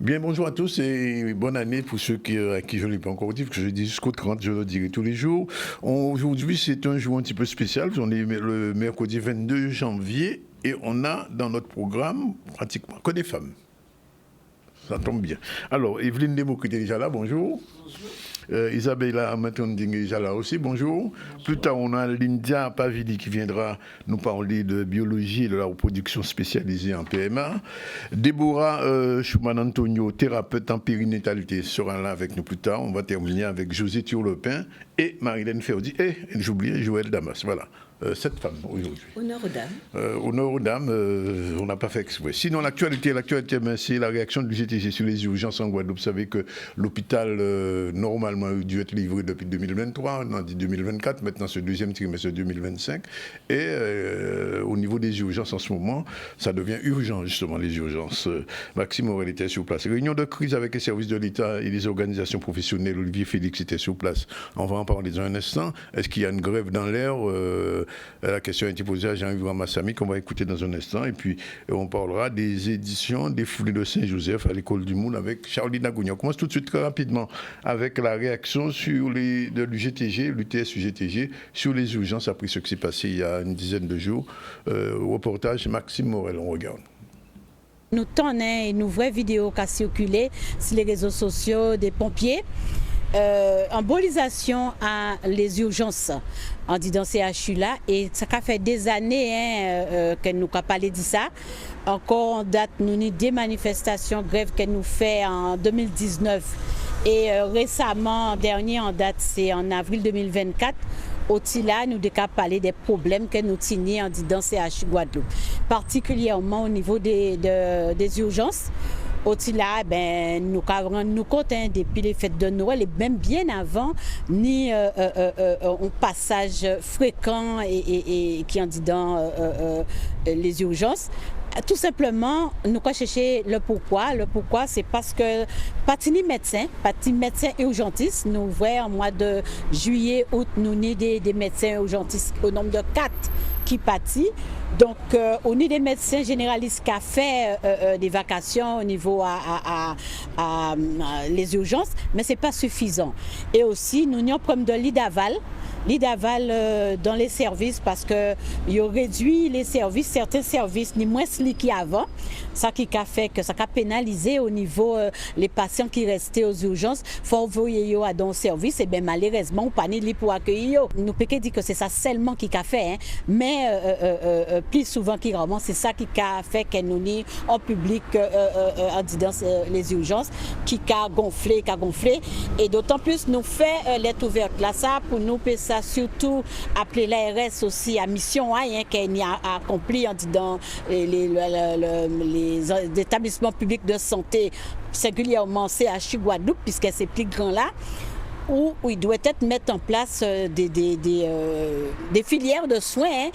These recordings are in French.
Bien, bonjour à tous et bonne année pour ceux à qui je ne l'ai pas encore dit, parce que je dis jusqu'au 30, je le dirai tous les jours. Aujourd'hui, c'est un jour un petit peu spécial. On est le mercredi 22 janvier et on a dans notre programme pratiquement que des femmes. Ça tombe bien. Alors, Evelyne Démocrite est déjà là, bonjour. Isabella Amatonding est déjà là aussi, bonjour. Plus tard, on a Lindia Pavili qui viendra nous parler de biologie et de la reproduction spécialisée en PMA. Déborah Schumann-Antonio, thérapeute en périnatalité, sera là avec nous plus tard. On va terminer avec José Turlepin et Marilène Ferdi et, j'oubliais, Joël Damas. Voilà. 7 femmes aujourd'hui. Honneur aux dames. Honneur aux dames, on n'a pas fait exprès. Sinon, l'actualité, c'est la réaction de l'UGTG sur les urgences en Guadeloupe. Vous savez que l'hôpital, normalement, a dû être livré depuis 2023, on a dit 2024, maintenant ce deuxième trimestre 2025. Et au niveau des urgences en ce moment, ça devient urgent, justement, les urgences. Maxime Aurel était sur place. Réunion de crise avec les services de l'État et les organisations professionnelles. Olivier Félix était sur place. On va en parler dans un instant. Est-ce qu'il y a une grève dans l'air? La question a été posée à Jean-Yves Ramassamy, qu'on va écouter dans un instant. Et puis, on parlera des éditions des Foulées de Saint-Joseph à l'École du Monde avec Charlie Nagounia. On commence tout de suite très rapidement avec la réaction de l'UGTG, l'UTS-UGTG, sur les urgences après ce qui s'est passé il y a une dizaine de jours. Reportage Maxime Morel, on regarde. Nous tenons une vraie vidéo qui a circulé sur les réseaux sociaux des pompiers. Embolisation à les urgences en disant CHU là, et ça fait des années que nous avons parlé de ça. Encore en date, nous avons des manifestations, grève que nous fait en 2019 et récemment, dernier en date, c'est en avril 2024. Au-dessus là, nous avons parlé des problèmes que nous tenons en disant CHU Guadeloupe, particulièrement au niveau des urgences. Au-dessus là, nous nous compte depuis les fêtes de Noël et même bien avant, ni un passage fréquent et qui en dit dans les urgences. Tout simplement, nous avons cherché le pourquoi. Le pourquoi, c'est parce que Patini médecin urgentistes, nous voyons en mois de juillet, août, nous avons des médecins urgentistes au nombre de 4 qui pâtit. Donc, on a des médecins généralistes qui ont fait des vacations au niveau les urgences, mais ce n'est pas suffisant. Et aussi, nous avons un problème de lit d'aval dans les services parce qu'ils ont réduit les services, certains services, ni moins qu'il y a avant. Ça qui a fait que ça a pénalisé au niveau les patients qui restaient aux urgences. Il faut envoyer à dans le service et bien malheureusement, on n'a pas de lit pour accueillir. Nous pouvons dire que c'est ça seulement qui a fait, hein, mais plus souvent qui vraiment, c'est ça qui a fait que nous ni en public en disant les urgences qui a gonflé. Et d'autant plus, nous fait l'être ouverte là, ça pour nous ça surtout appeler l'ARS aussi à mission qu'elle a accompli en disant les établissements publics de santé, singulièrement CHU Guadeloupe, puisque c'est plus grand là, où il doit être mettre en place des filières de soins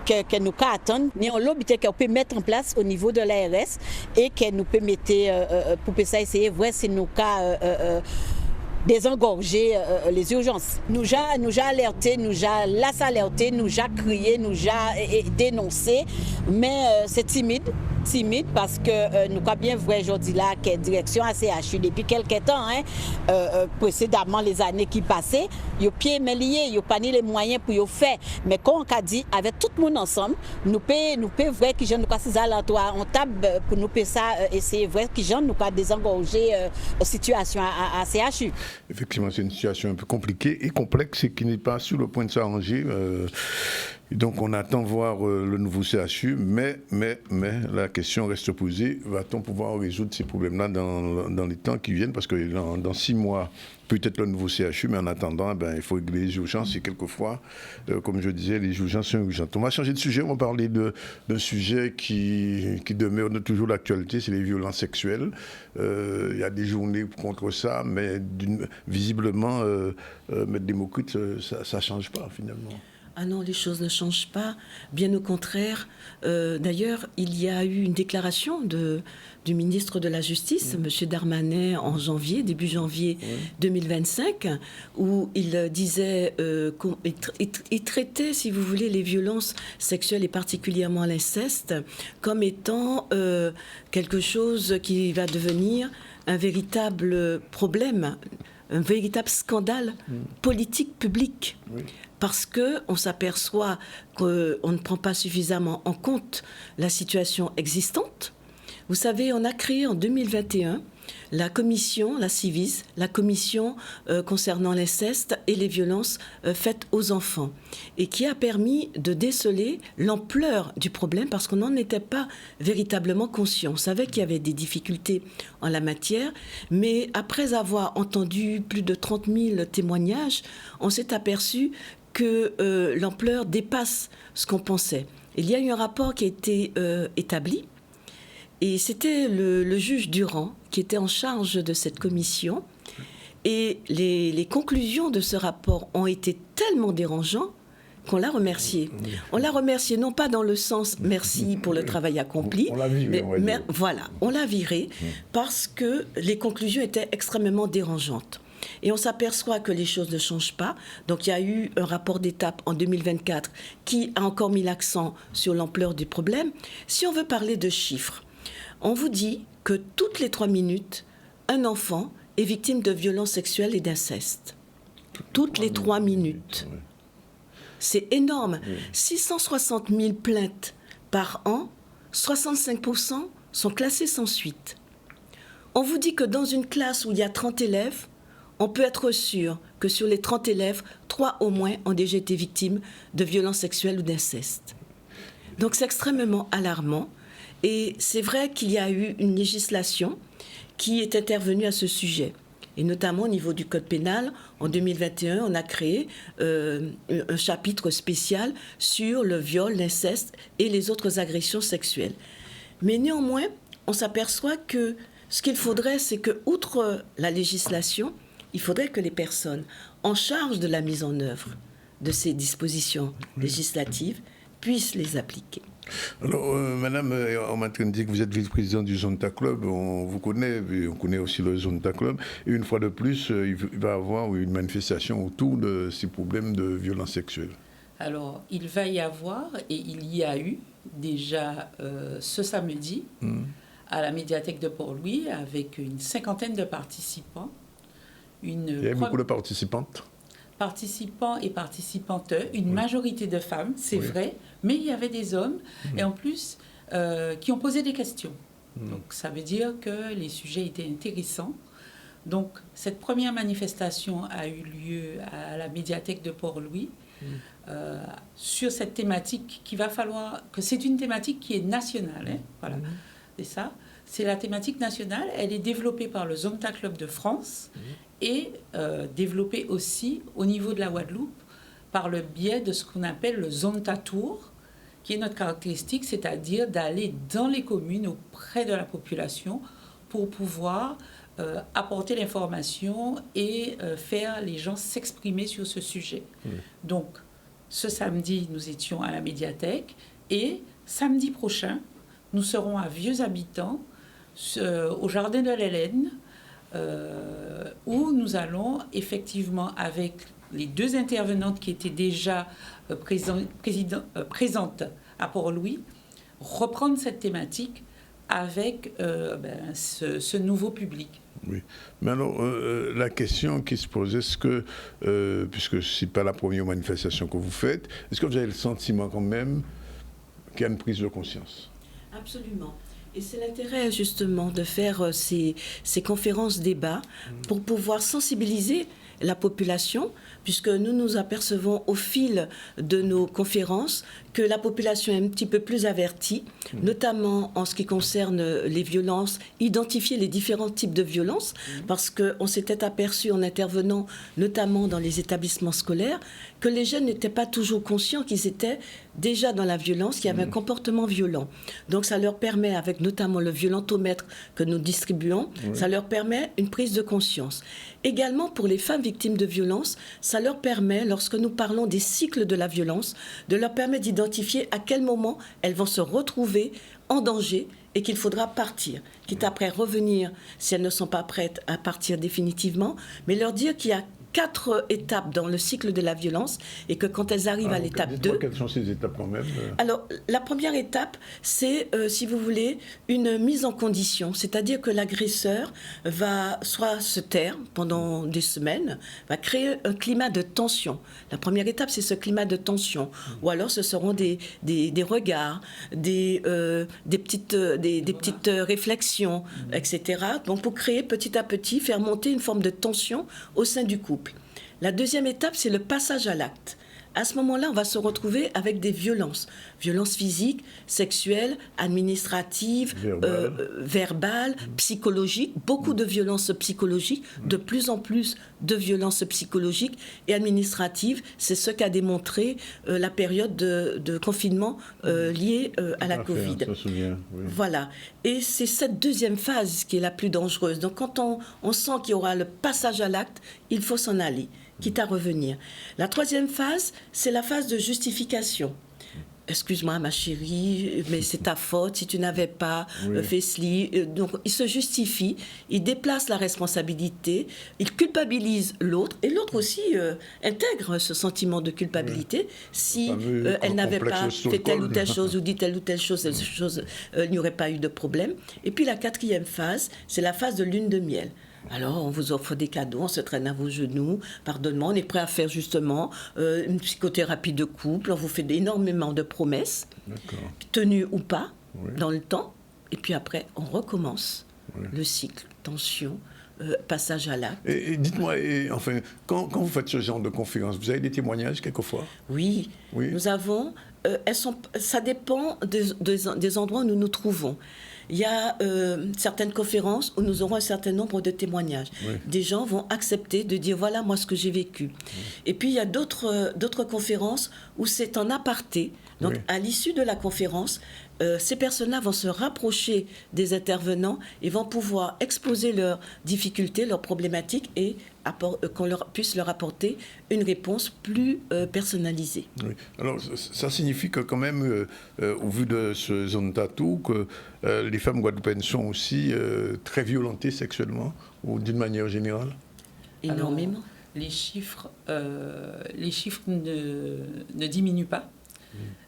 que nous attendons. Nous avons l'objet qu'on peut mettre en place au niveau de l'ARS et que nous peut mettre pour ça essayer voir si nous désengorger les urgences. Nous avons alerté, nous avons alerté, nous avons crié, nous avons dénoncé, mais c'est timide parce que nous avons bien vu aujourd'hui là que la direction ACHU depuis quelques temps, précédemment les années qui passaient, ils ont pied lié, ils n'ont pas les moyens pour le faire. Mais quand on a dit avec tout le monde ensemble, nous pouvons voir que nous avons ces alentours en table pour nous ça essayer voir que nous avons désengorger la situation à CHU. Effectivement, c'est une situation un peu compliquée et complexe et qui n'est pas sur le point de s'arranger. Donc on attend voir le nouveau CHU, mais la question reste posée. Va-t-on pouvoir résoudre ces problèmes-là dans les temps qui viennent? Parce que dans 6 mois, peut-être le nouveau CHU, mais en attendant, il faut régler les urgences. Et quelquefois, comme je disais, les urgences sont urgentes. On va changer de sujet, on va parler d'un sujet qui demeure toujours l'actualité, c'est les violences sexuelles. Il y a des journées contre ça, mais visiblement, Maître Démocrite, ça ne change pas finalement. Ah non, les choses ne changent pas, bien au contraire. D'ailleurs, il y a eu une déclaration du ministre de la Justice, M. Darmanin, en janvier, début janvier 2025, où il disait, il traitait, si vous voulez, les violences sexuelles et particulièrement l'inceste comme étant quelque chose qui va devenir un véritable problème, un véritable scandale politique public. Oui. Parce qu'on s'aperçoit qu'on ne prend pas suffisamment en compte la situation existante. Vous savez, on a créé en 2021 la commission, la CIVIS, la commission concernant l'inceste et les violences faites aux enfants, et qui a permis de déceler l'ampleur du problème parce qu'on n'en était pas véritablement conscient. On savait qu'il y avait des difficultés en la matière, mais après avoir entendu plus de 30 000 témoignages, on s'est aperçu que l'ampleur dépasse ce qu'on pensait. Il y a eu un rapport qui a été établi, et c'était le juge Durand qui était en charge de cette commission. Et les conclusions de ce rapport ont été tellement dérangeantes qu'on l'a remercié. On l'a remercié non pas dans le sens merci pour le travail accompli, on l'a viré, mais voilà, on l'a viré parce que les conclusions étaient extrêmement dérangeantes. Et on s'aperçoit que les choses ne changent pas. Donc il y a eu un rapport d'étape en 2024 qui a encore mis l'accent sur l'ampleur du problème. Si on veut parler de chiffres, on vous dit que toutes les 3 minutes, un enfant est victime de violences sexuelles et d'inceste. Toutes les 3 minutes. Oui. C'est énorme. Oui. 660 000 plaintes par an, 65% sont classées sans suite. On vous dit que dans une classe où il y a 30 élèves, on peut être sûr que sur les 30 élèves, 3 au moins ont déjà été victimes de violences sexuelles ou d'inceste. Donc c'est extrêmement alarmant. Et c'est vrai qu'il y a eu une législation qui est intervenue à ce sujet. Et notamment au niveau du Code pénal, en 2021, on a créé un chapitre spécial sur le viol, l'inceste et les autres agressions sexuelles. Mais néanmoins, on s'aperçoit que ce qu'il faudrait, c'est que, outre la législation, il faudrait que les personnes en charge de la mise en œuvre de ces dispositions législatives puissent les appliquer. Alors, madame, on m'a dit que vous êtes vice-présidente du Zonta Club, on vous connaît, on connaît aussi le Zonta Club, et une fois de plus, il va y avoir une manifestation autour de ces problèmes de violence sexuelle. Alors, il va y avoir, et il y a eu déjà ce samedi, à la médiathèque de Port-Louis, avec une 50aine de participants. Il y a beaucoup de participantes. Participants et participantes, une majorité de femmes, c'est vrai, mais il y avait des hommes, et en plus, qui ont posé des questions. Donc, ça veut dire que les sujets étaient intéressants. Donc, cette première manifestation a eu lieu à la médiathèque de Port-Louis, sur cette thématique qu'il va falloir... que c'est une thématique qui est nationale, hein, voilà, c'est ça. C'est la thématique nationale, elle est développée par le Zonta Club de France, et développée aussi au niveau de la Guadeloupe par le biais de ce qu'on appelle le Zonta Tour, qui est notre caractéristique, c'est-à-dire d'aller dans les communes auprès de la population pour pouvoir apporter l'information et faire les gens s'exprimer sur ce sujet. Donc, ce samedi, nous étions à la médiathèque, et samedi prochain, nous serons à Vieux-Habitants, au Jardin de l'Hélène, où nous allons effectivement, avec les 2 intervenantes qui étaient déjà présentes à Port-Louis, reprendre cette thématique avec ce nouveau public. Oui. Mais alors, la question qui se pose, est-ce que, puisque ce n'est pas la première manifestation que vous faites, est-ce que vous avez le sentiment quand même qu'il y a une prise de conscience ? Absolument. Et c'est l'intérêt justement de faire ces conférences-débats pour pouvoir sensibiliser la population, puisque nous nous apercevons au fil de nos conférences que la population est un petit peu plus avertie, notamment en ce qui concerne les violences, identifier les différents types de violences, parce qu'on s'était aperçu en intervenant notamment dans les établissements scolaires que les jeunes n'étaient pas toujours conscients qu'ils étaient déjà dans la violence, qu'il y avait un comportement violent. Donc ça leur permet, avec notamment le violentomètre que nous distribuons, ça leur permet une prise de conscience. Également pour les femmes victimes de violence, ça leur permet, lorsque nous parlons des cycles de la violence, de leur permettre d'identifier à quel moment elles vont se retrouver en danger et qu'il faudra partir, quitte après revenir si elles ne sont pas prêtes à partir définitivement, mais leur dire qu'il y a 4 étapes dans le cycle de la violence et que quand elles arrivent à l'étape 2... Quelles sont ces étapes quand même Alors, la première étape, c'est, si vous voulez, une mise en condition. C'est-à-dire que l'agresseur va soit se taire pendant des semaines, va créer un climat de tension. La première étape, c'est ce climat de tension. Ou alors, ce seront des regards, des petites réflexions, etc. Donc, pour créer petit à petit, faire monter une forme de tension au sein du couple. La deuxième étape, c'est le passage à l'acte. À ce moment-là, on va se retrouver avec des violences. Violences physiques, sexuelles, administratives, verbales, psychologiques. Beaucoup de violences psychologiques, de plus en plus de violences psychologiques et administratives. C'est ce qu'a démontré la période de confinement liée à la Covid. Voilà. Et c'est cette deuxième phase qui est la plus dangereuse. Donc quand on sent qu'il y aura le passage à l'acte, il faut s'en aller, quitte à revenir. La troisième phase, c'est la phase de justification. Excuse-moi ma chérie, mais c'est ta faute si tu n'avais pas fait ceci. Donc il se justifie, il déplace la responsabilité, il culpabilise l'autre et l'autre aussi intègre ce sentiment de culpabilité. Si elle n'avait pas fait telle ou telle chose ou dit telle ou telle chose, il n'y aurait pas eu de problème. Et puis la quatrième phase, c'est la phase de lune de miel. Alors, on vous offre des cadeaux, on se traîne à vos genoux, pardonnement, on est prêt à faire justement une psychothérapie de couple, on vous fait énormément de promesses, tenues ou pas, dans le temps, et puis après, on recommence le cycle, tension, passage à l'acte. Et dites-moi, enfin, quand vous faites ce genre de conférence, vous avez des témoignages quelquefois ? Oui, nous avons, ça dépend des endroits où nous nous trouvons. Il y a certaines conférences où nous aurons un certain nombre de témoignages. Des gens vont accepter de dire voilà moi ce que j'ai vécu. Et puis il y a d'autres conférences où c'est en aparté. Donc à l'issue de la conférence, ces personnes-là vont se rapprocher des intervenants et vont pouvoir exposer leurs difficultés, leurs problématiques et qu'on puisse leur apporter une réponse plus personnalisée. Alors ça signifie que quand même, au vu de ce zone tatou, que les femmes guadeloupéennes sont aussi très violentées sexuellement ou d'une manière générale ? Énormément. Alors, les chiffres ne diminuent pas.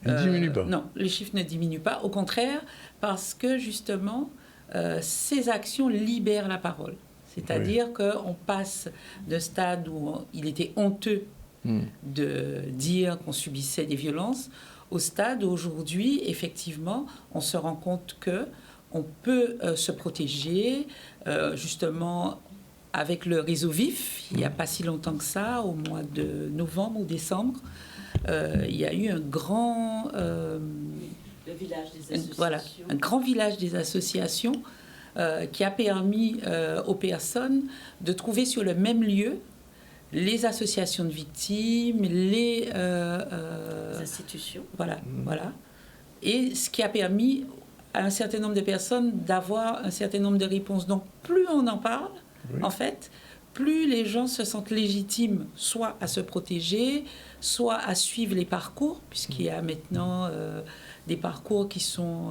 Ils ne diminuent pas ? Non, les chiffres ne diminuent pas. Au contraire, parce que justement, ces actions libèrent la parole. C'est-à-dire qu'on passe de stade où il était honteux de dire qu'on subissait des violences, au stade où aujourd'hui, effectivement, on se rend compte qu'on peut se protéger, justement, avec le réseau VIF. Il n'y a pas si longtemps que ça, au mois de novembre ou décembre, il y a eu un grand... le village des associations. Voilà, un grand village des associations qui a permis aux personnes de trouver sur le même lieu les associations de victimes, les institutions. Voilà, voilà. Et ce qui a permis à un certain nombre de personnes d'avoir un certain nombre de réponses. Donc, plus on en parle, en fait, plus les gens se sentent légitimes, soit à se protéger, soit à suivre les parcours, puisqu'il y a maintenant des parcours qui sont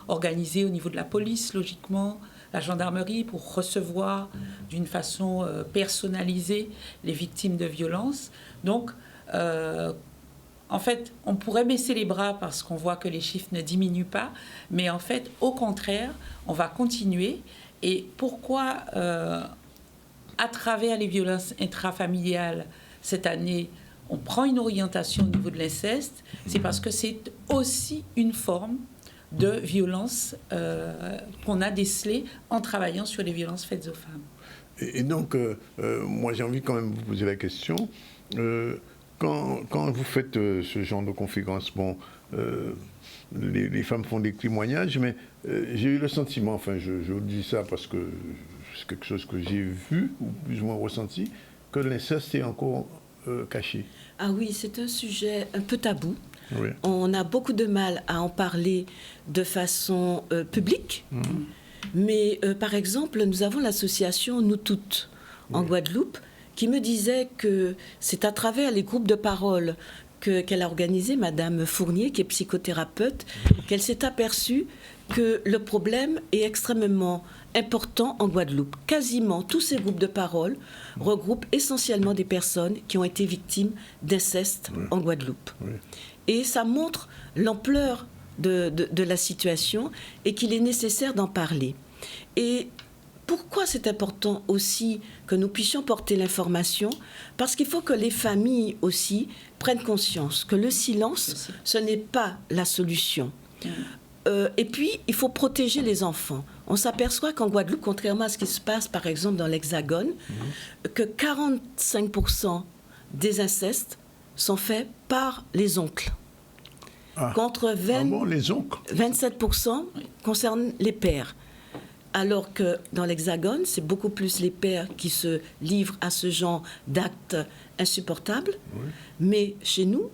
organisés au niveau de la police, logiquement, la gendarmerie, pour recevoir d'une façon personnalisée les victimes de violences. Donc, en fait, on pourrait baisser les bras parce qu'on voit que les chiffres ne diminuent pas, mais en fait, au contraire, on va continuer. Et pourquoi, à travers les violences intrafamiliales, cette année, on prend une orientation au niveau de l'inceste, c'est parce que c'est aussi une forme de violence qu'on a décelée en travaillant sur les violences faites aux femmes. Et donc, moi j'ai envie quand même de vous poser la question, quand vous faites ce genre de conférence, bon, les femmes font des témoignages, mais j'ai eu le sentiment, enfin je vous dis ça parce que c'est quelque chose que j'ai vu, ou plus ou moins ressenti, que l'inceste est encore caché. Ah oui, c'est un sujet un peu tabou. Oui. On a beaucoup de mal à en parler de façon publique. Mais par exemple, nous avons l'association Nous Toutes en Guadeloupe qui me disait que c'est à travers les groupes de parole qu'elle a organisé, Madame Fournier, qui est psychothérapeute, qu'elle s'est aperçue que le problème est extrêmement important en Guadeloupe. Quasiment tous ces groupes de parole regroupent essentiellement des personnes qui ont été victimes d'inceste en Guadeloupe. Oui. Et ça montre l'ampleur de la situation et qu'il est nécessaire d'en parler. Et pourquoi c'est important aussi que nous puissions porter l'information? Parce qu'il faut que les familles aussi prennent conscience que le silence, ce n'est pas la solution. Et puis, il faut protéger les enfants. On s'aperçoit qu'en Guadeloupe, contrairement à ce qui se passe par exemple dans l'Hexagone, que 45% des incestes sont faits par les oncles. Contre les oncles 27% concernent les pères. Alors que dans l'Hexagone, c'est beaucoup plus les pères qui se livrent à ce genre d'actes insupportables. Mais chez nous,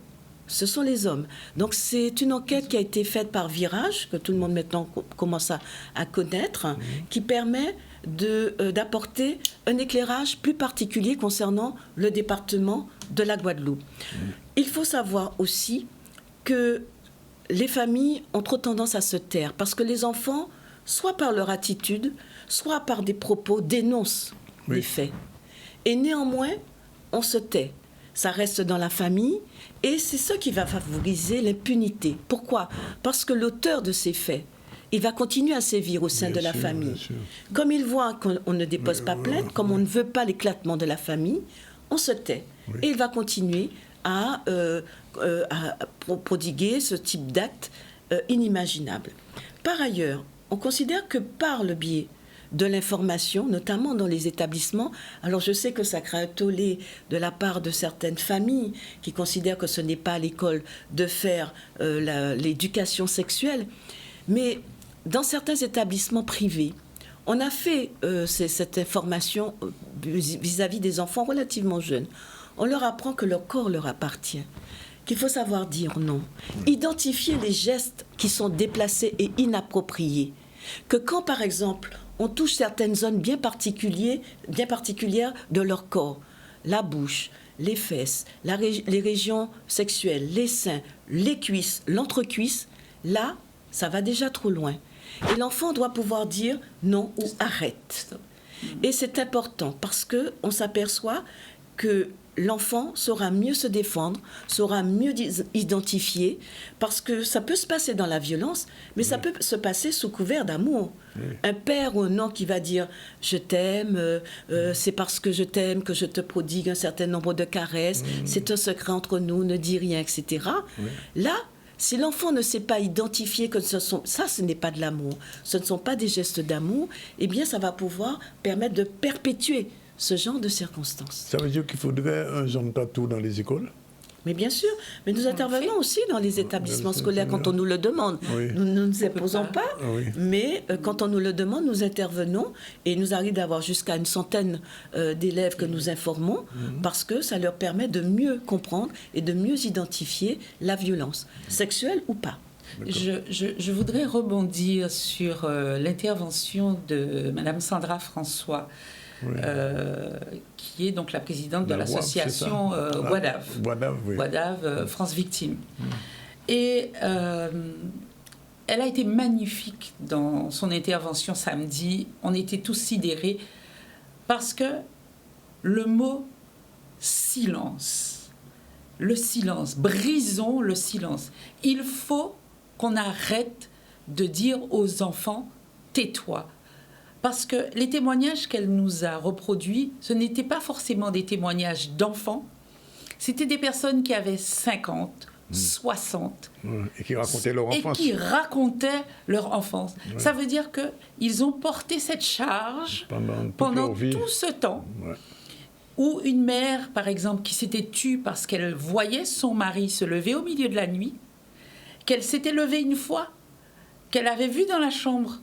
ce sont les hommes. Donc c'est une enquête qui a été faite par Virage, que tout le monde maintenant commence à connaître, qui permet d'apporter un éclairage plus particulier concernant le département de la Guadeloupe. Il faut savoir aussi que les familles ont trop tendance à se taire parce que les enfants, soit par leur attitude, soit par des propos, dénoncent les faits. Et néanmoins, on se tait. Ça reste dans la famille et c'est ça qui va favoriser l'impunité. Pourquoi? Parce que l'auteur de ces faits, il va continuer à sévir au sein de la famille. Comme il voit qu'on ne dépose pas plainte, comme on ne veut pas l'éclatement de la famille, on se tait. Et il va continuer à prodiguer ce type d'acte inimaginable. Par ailleurs, on considère que par le biais de l'information, notamment dans les établissements, alors je sais que ça crée un tollé de la part de certaines familles qui considèrent que ce n'est pas à l'école de faire l'éducation sexuelle, mais dans certains établissements privés, on a fait cette information vis-à-vis des enfants relativement jeunes. On leur apprend que leur corps leur appartient, qu'il faut savoir dire non, identifier les gestes qui sont déplacés et inappropriés, que quand, par exemple, on touche certaines zones bien particulières de leur corps, la bouche, les fesses, les régions sexuelles, les seins, les cuisses, l'entrecuisse, là, ça va déjà trop loin. Et l'enfant doit pouvoir dire non ou arrête. Et c'est important parce qu'on s'aperçoit que l'enfant saura mieux se défendre, saura mieux identifier, parce que ça peut se passer dans la violence, mais ça peut se passer sous couvert d'amour. Un père ou un oncle qui va dire « je t'aime, c'est parce que je t'aime que je te prodigue un certain nombre de caresses, c'est un secret entre nous, ne dis rien, etc. » Là, si l'enfant ne sait pas identifier que ce n'est pas de l'amour, ce ne sont pas des gestes d'amour, eh bien ça va pouvoir permettre de perpétuer ce genre de circonstances. Ça veut dire qu'il faudrait un genre de tatou dans les écoles? Mais bien sûr, mais nous intervenons aussi dans les établissements scolaires quand on nous le demande. Nous ne nous imposons pas, mais quand on nous le demande, nous intervenons et nous arrive d'avoir jusqu'à une centaine d'élèves que nous informons parce que ça leur permet de mieux comprendre et de mieux identifier la violence, sexuelle ou pas. Je voudrais rebondir sur l'intervention de Madame Sandra François, qui est donc la présidente de l'association Guadave, France Victime. Et elle a été magnifique dans son intervention samedi. On était tous sidérés parce que le mot silence, le silence, brisons le silence. Il faut qu'on arrête de dire aux enfants « tais-toi ». Parce que les témoignages qu'elle nous a reproduits, ce n'étaient pas forcément des témoignages d'enfants, c'était des personnes qui avaient 50, 60. Et qui racontaient leur enfance. Et qui racontaient leur enfance. Ça veut dire qu'ils ont porté cette charge pendant tout ce temps. Ou une mère, par exemple, qui s'était tue parce qu'elle voyait son mari se lever au milieu de la nuit, qu'elle s'était levée une fois, qu'elle avait vu dans la chambre,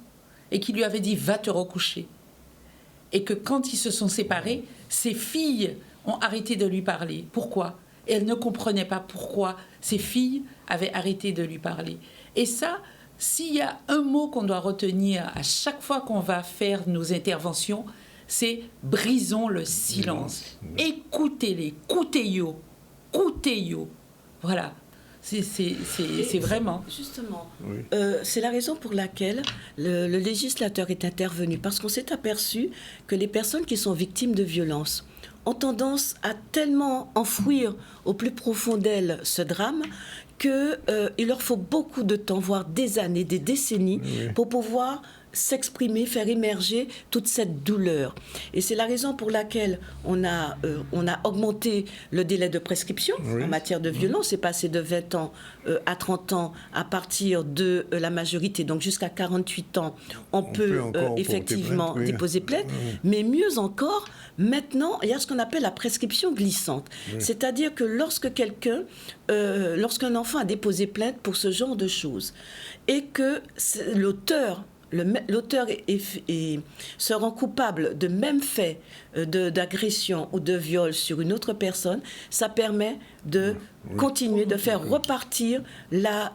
et qui lui avait dit « va te recoucher ». Et que quand ils se sont séparés, ses filles ont arrêté de lui parler. Pourquoi? Et elle ne comprenait pas pourquoi ses filles avaient arrêté de lui parler. Et ça, s'il y a un mot qu'on doit retenir à chaque fois qu'on va faire nos interventions, c'est brisons le silence. Écoutez-les, coutez-yo. Voilà. C'est vraiment... Justement, Oui. c'est la raison pour laquelle le législateur est intervenu, parce qu'on s'est aperçu que les personnes qui sont victimes de violences ont tendance à tellement enfouir au plus profond d'elles ce drame qu'il leur faut beaucoup de temps, voire des années, des décennies, pour pouvoir s'exprimer, faire émerger toute cette douleur. Et c'est la raison pour laquelle on a augmenté le délai de prescription en matière de violence. C'est passé de 20 ans à 30 ans à partir de la majorité, donc jusqu'à 48 ans, on peut effectivement déposer plainte. Mais mieux encore, maintenant, il y a ce qu'on appelle la prescription glissante. C'est-à-dire que lorsqu'un enfant a déposé plainte pour ce genre de choses et que l'auteur se rend coupable de même fait d'agression ou de viol sur une autre personne, ça permet de continuer, de faire repartir la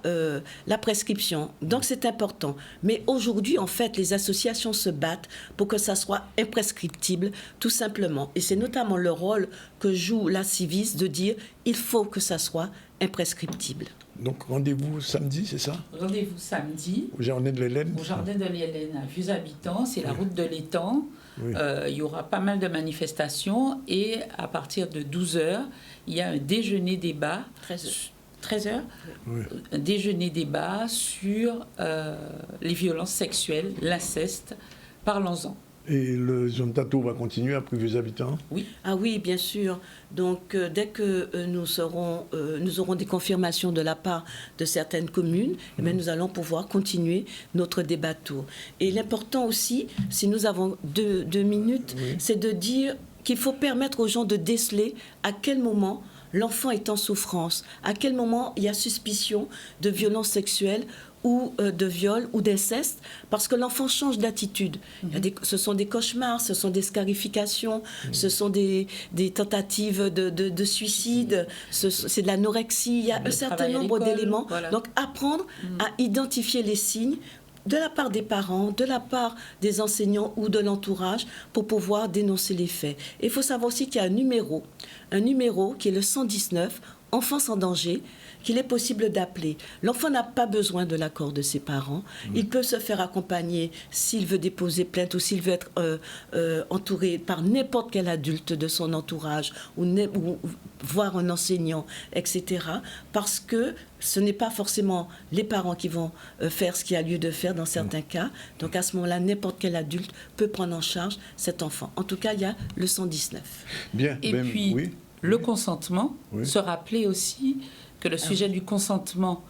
prescription. Donc c'est important. Mais aujourd'hui, en fait, les associations se battent pour que ça soit imprescriptible, tout simplement. Et c'est notamment le rôle que joue la Civis de dire il faut que ça soit imprescriptible. Donc rendez-vous samedi, c'est ça? Rendez-vous samedi. Au Jardin de l'Hélène? Au Jardin de l'Hélène, à Vieux-Habitants, c'est la route de l'étang. Il y aura pas mal de manifestations et à partir de 12h, il y a un déjeuner-débat. 13h Un déjeuner-débat sur les violences sexuelles, l'inceste. Parlons-en. Et le zone Tato va continuer après Vieux-Habitants? Oui. Ah oui, bien sûr. Donc, dès que nous aurons des confirmations de la part de certaines communes, eh bien, nous allons pouvoir continuer notre débat tour. Et l'important aussi, si nous avons deux minutes, c'est de dire qu'il faut permettre aux gens de déceler à quel moment l'enfant est en souffrance, à quel moment il y a suspicion de violence sexuelle ou de viol ou d'inceste, parce que l'enfant change d'attitude. Ce sont des cauchemars, ce sont des scarifications, ce sont des tentatives de suicide, c'est de l'anorexie, il y a un certain nombre d'éléments. Voilà. Donc apprendre à identifier les signes de la part des parents, de la part des enseignants ou de l'entourage pour pouvoir dénoncer les faits. Et il faut savoir aussi qu'il y a un numéro qui est le 119, Enfance en danger, qu'il est possible d'appeler. L'enfant n'a pas besoin de l'accord de ses parents. Il peut se faire accompagner s'il veut déposer plainte ou s'il veut être entouré par n'importe quel adulte de son entourage ou voir un enseignant, etc. Parce que ce n'est pas forcément les parents qui vont faire ce qu'il y a lieu de faire dans certains cas. Donc à ce moment-là, n'importe quel adulte peut prendre en charge cet enfant. En tout cas, il y a le 119. Bien. Et puis, le consentement, se rappeler aussi que le sujet du consentement,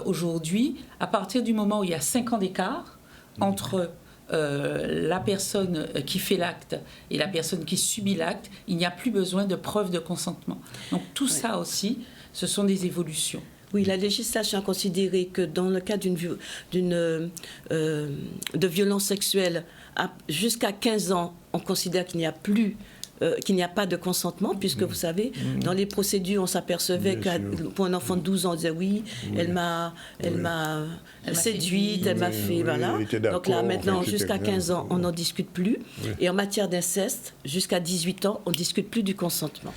aujourd'hui, à partir du moment où il y a 5 ans d'écart entre la personne qui fait l'acte et la personne qui subit l'acte, il n'y a plus besoin de preuve de consentement. Donc tout ça aussi, ce sont des évolutions. Oui, la législation a considéré que dans le cas de violence sexuelle, jusqu'à 15 ans, on considère qu'il n'y a pas de consentement, puisque vous savez, dans les procédures, on s'apercevait que pour un enfant de 12 ans, on disait oui, elle m'a séduite, elle m'a fait, voilà. Donc là, maintenant, jusqu'à 15 ans, on n'en discute plus. Et en matière d'inceste, jusqu'à 18 ans, on ne discute plus du consentement.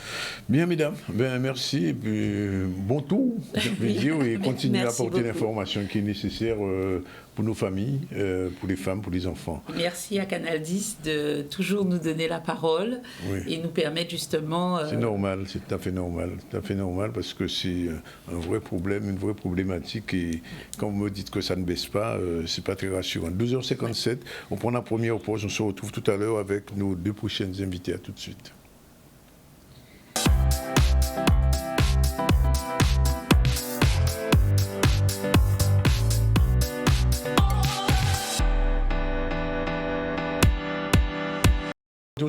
Bien, mesdames, merci, et puis bon tour, et continuez à apporter l'information qui est nécessaire pour nos familles, pour les femmes, pour les enfants. Merci à Canal 10 de toujours nous donner la parole et nous permettre justement... C'est normal, c'est tout à fait normal, parce que c'est un vrai problème, une vraie problématique, et quand vous me dites que ça ne baisse pas, c'est pas très rassurant. 12h57, on prend la première pause, on se retrouve tout à l'heure avec nos 2 prochaines invités. À tout de suite.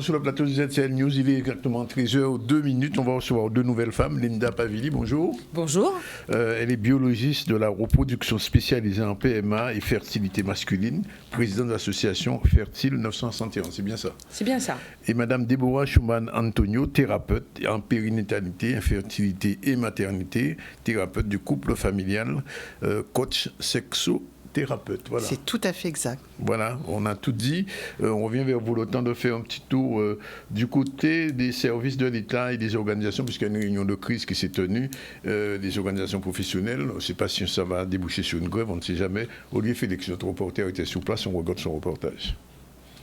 retour sur le plateau du ZCL News. Il est exactement 13h02. On va recevoir 2 nouvelles femmes. Linda Pavili, bonjour. Bonjour. Elle est biologiste de la reproduction spécialisée en PMA et fertilité masculine, présidente de l'association Fertile 961. C'est bien ça? C'est bien ça. Et Madame Déborah Schumann-Antonio, thérapeute en périnatalité, infertilité et maternité, thérapeute du couple familial, coach sexothérapeute. Voilà. C'est tout à fait exact. Voilà, on a tout dit. On revient vers vous le temps de faire un petit tour du côté des services de l'État et des organisations, puisqu'il y a une réunion de crise qui s'est tenue, des organisations professionnelles. On ne sait pas si ça va déboucher sur une grève, on ne sait jamais. Olivier Félix, notre reporter, était sur place, on regarde son reportage.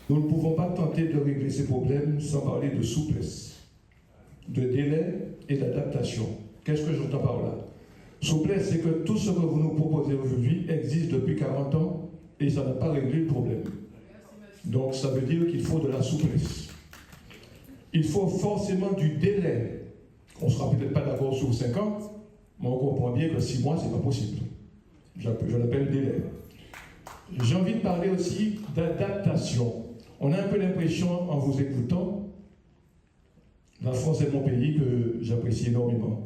Nous ne pouvons pas tenter de régler ces problèmes sans parler de souplesse, de délai et d'adaptation. Qu'est-ce que j'entends par là? Souplesse, c'est que tout ce que vous nous proposez aujourd'hui existe depuis 40 ans et ça n'a pas réglé le problème. Donc ça veut dire qu'il faut de la souplesse. Il faut forcément du délai. On ne sera peut-être pas d'accord sur 5 ans, mais on comprend bien que 6 mois, ce n'est pas possible. Je l'appelle délai. J'ai envie de parler aussi d'adaptation. On a un peu l'impression, en vous écoutant, la France est mon pays que j'apprécie énormément.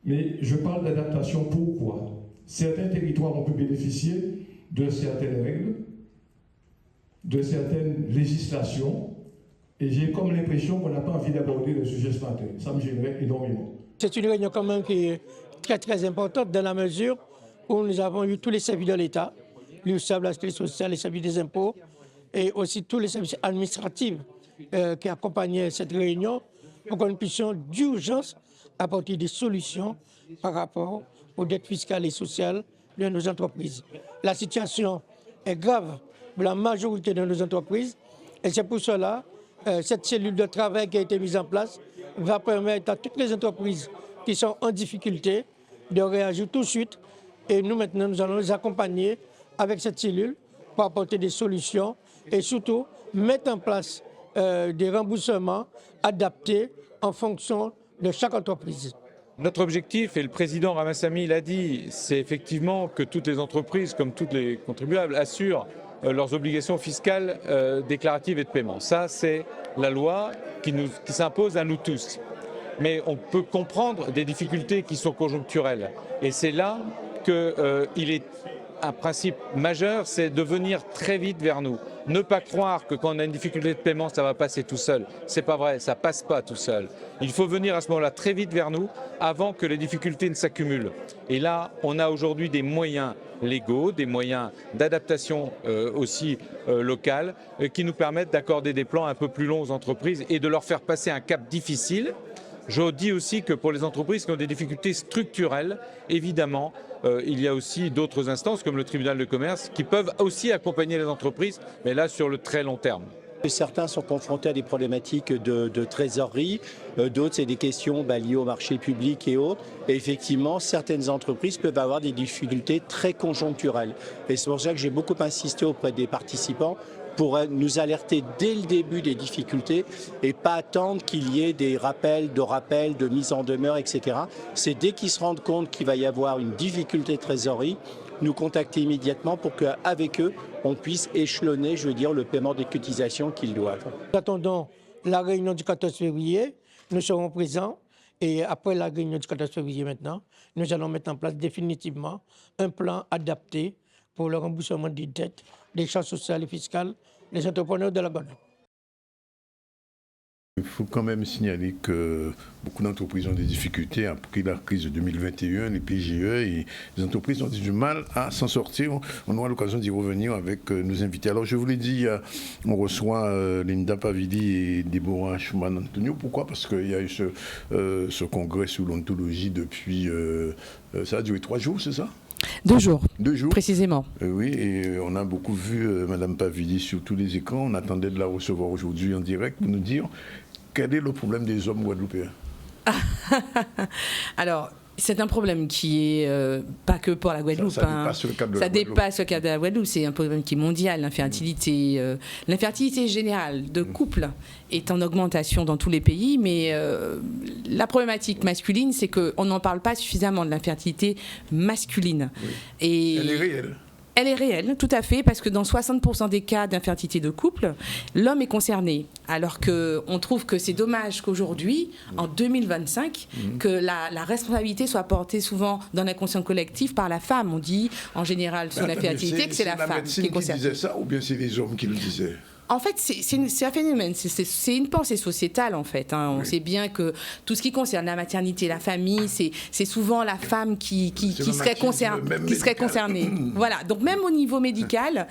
Mais je parle d'adaptation pourquoi? Certains territoires ont pu bénéficier de certaines règles, de certaines législations, et j'ai comme l'impression qu'on n'a pas envie d'aborder le sujet ce matin. Ça me gênerait énormément. C'est une réunion quand même qui est très très importante dans la mesure où nous avons eu tous les services de l'État, l'URSSAF, la sécurité sociale, les services des impôts, et aussi tous les services administratifs qui accompagnaient cette réunion pour que nous puissions d'urgence apporter des solutions par rapport aux dettes fiscales et sociales de nos entreprises. La situation est grave pour la majorité de nos entreprises et c'est pour cela cette cellule de travail qui a été mise en place va permettre à toutes les entreprises qui sont en difficulté de réagir tout de suite et nous maintenant nous allons les accompagner avec cette cellule pour apporter des solutions et surtout mettre en place des remboursements adaptés en fonction de chaque entreprise. Notre objectif, et le président Ramassamy l'a dit, c'est effectivement que toutes les entreprises, comme tous les contribuables, assurent leurs obligations fiscales déclaratives et de paiement. Ça, c'est la loi qui s'impose à nous tous. Mais on peut comprendre des difficultés qui sont conjoncturelles. Et c'est là qu'il est un principe majeur, c'est de venir très vite vers nous. Ne pas croire que quand on a une difficulté de paiement, ça va passer tout seul. C'est pas vrai, ça passe pas tout seul. Il faut venir à ce moment-là très vite vers nous avant que les difficultés ne s'accumulent. Et là, on a aujourd'hui des moyens légaux, des moyens d'adaptation aussi locale qui nous permettent d'accorder des plans un peu plus longs aux entreprises et de leur faire passer un cap difficile. Je dis aussi que pour les entreprises qui ont des difficultés structurelles, évidemment, il y a aussi d'autres instances comme le tribunal de commerce qui peuvent aussi accompagner les entreprises, mais là sur le très long terme. Certains sont confrontés à des problématiques de trésorerie, d'autres c'est des questions liées au marché public et autres. Et effectivement, certaines entreprises peuvent avoir des difficultés très conjoncturelles. Et c'est pour ça que j'ai beaucoup insisté auprès des participants pour nous alerter dès le début des difficultés et pas attendre qu'il y ait des rappels, de mise en demeure, etc. C'est dès qu'ils se rendent compte qu'il va y avoir une difficulté de trésorerie, nous contacter immédiatement pour qu'avec eux, on puisse échelonner, le paiement des cotisations qu'ils doivent. Nous attendons la réunion du 14 février, nous serons présents et après la réunion du 14 février maintenant, nous allons mettre en place définitivement un plan adapté pour le remboursement des dettes, des charges sociales et fiscales des entrepreneurs de la Guadeloupe. Il faut quand même signaler que beaucoup d'entreprises ont des difficultés après la crise de 2021, les PGE, et les entreprises ont du mal à s'en sortir. On aura l'occasion d'y revenir avec nos invités. Alors je vous l'ai dit, on reçoit Linda Pavili et Déborah Schumann-Antonio. Pourquoi? Parce qu'il y a eu ce congrès sur l'ontologie depuis... ça a duré 3 jours, c'est ça? 2 jours. 2 jours. Précisément. Oui, et on a beaucoup vu Madame Pavili sur tous les écrans. On attendait de la recevoir aujourd'hui en direct pour nous dire quel est le problème des hommes guadeloupéens. Alors, c'est un problème qui est pas que pour la Guadeloupe. Ça dépasse le cadre de la Guadeloupe. Dépasse le cadre de la Guadeloupe. C'est un problème qui est mondial. L'infertilité, l'infertilité générale de couple est en augmentation dans tous les pays, mais la problématique masculine, c'est qu'on n'en parle pas suffisamment de l'infertilité masculine. Oui. Et elle est réelle. Elle est réelle, tout à fait, parce que dans 60% des cas d'infertilité de couple, l'homme est concerné. Alors qu'on trouve que c'est dommage qu'aujourd'hui, en 2025, que la responsabilité soit portée souvent dans l'inconscient collectif par la femme. On dit en général sur l'infertilité que c'est la femme qui est concernée. Qui disait ça ou bien c'est les hommes qui le disaient? En fait, c'est un phénomène, c'est une pensée sociétale en fait. Hein. On sait bien que tout ce qui concerne la maternité, la famille, c'est souvent la femme qui serait concernée. Voilà. Donc même au niveau médical,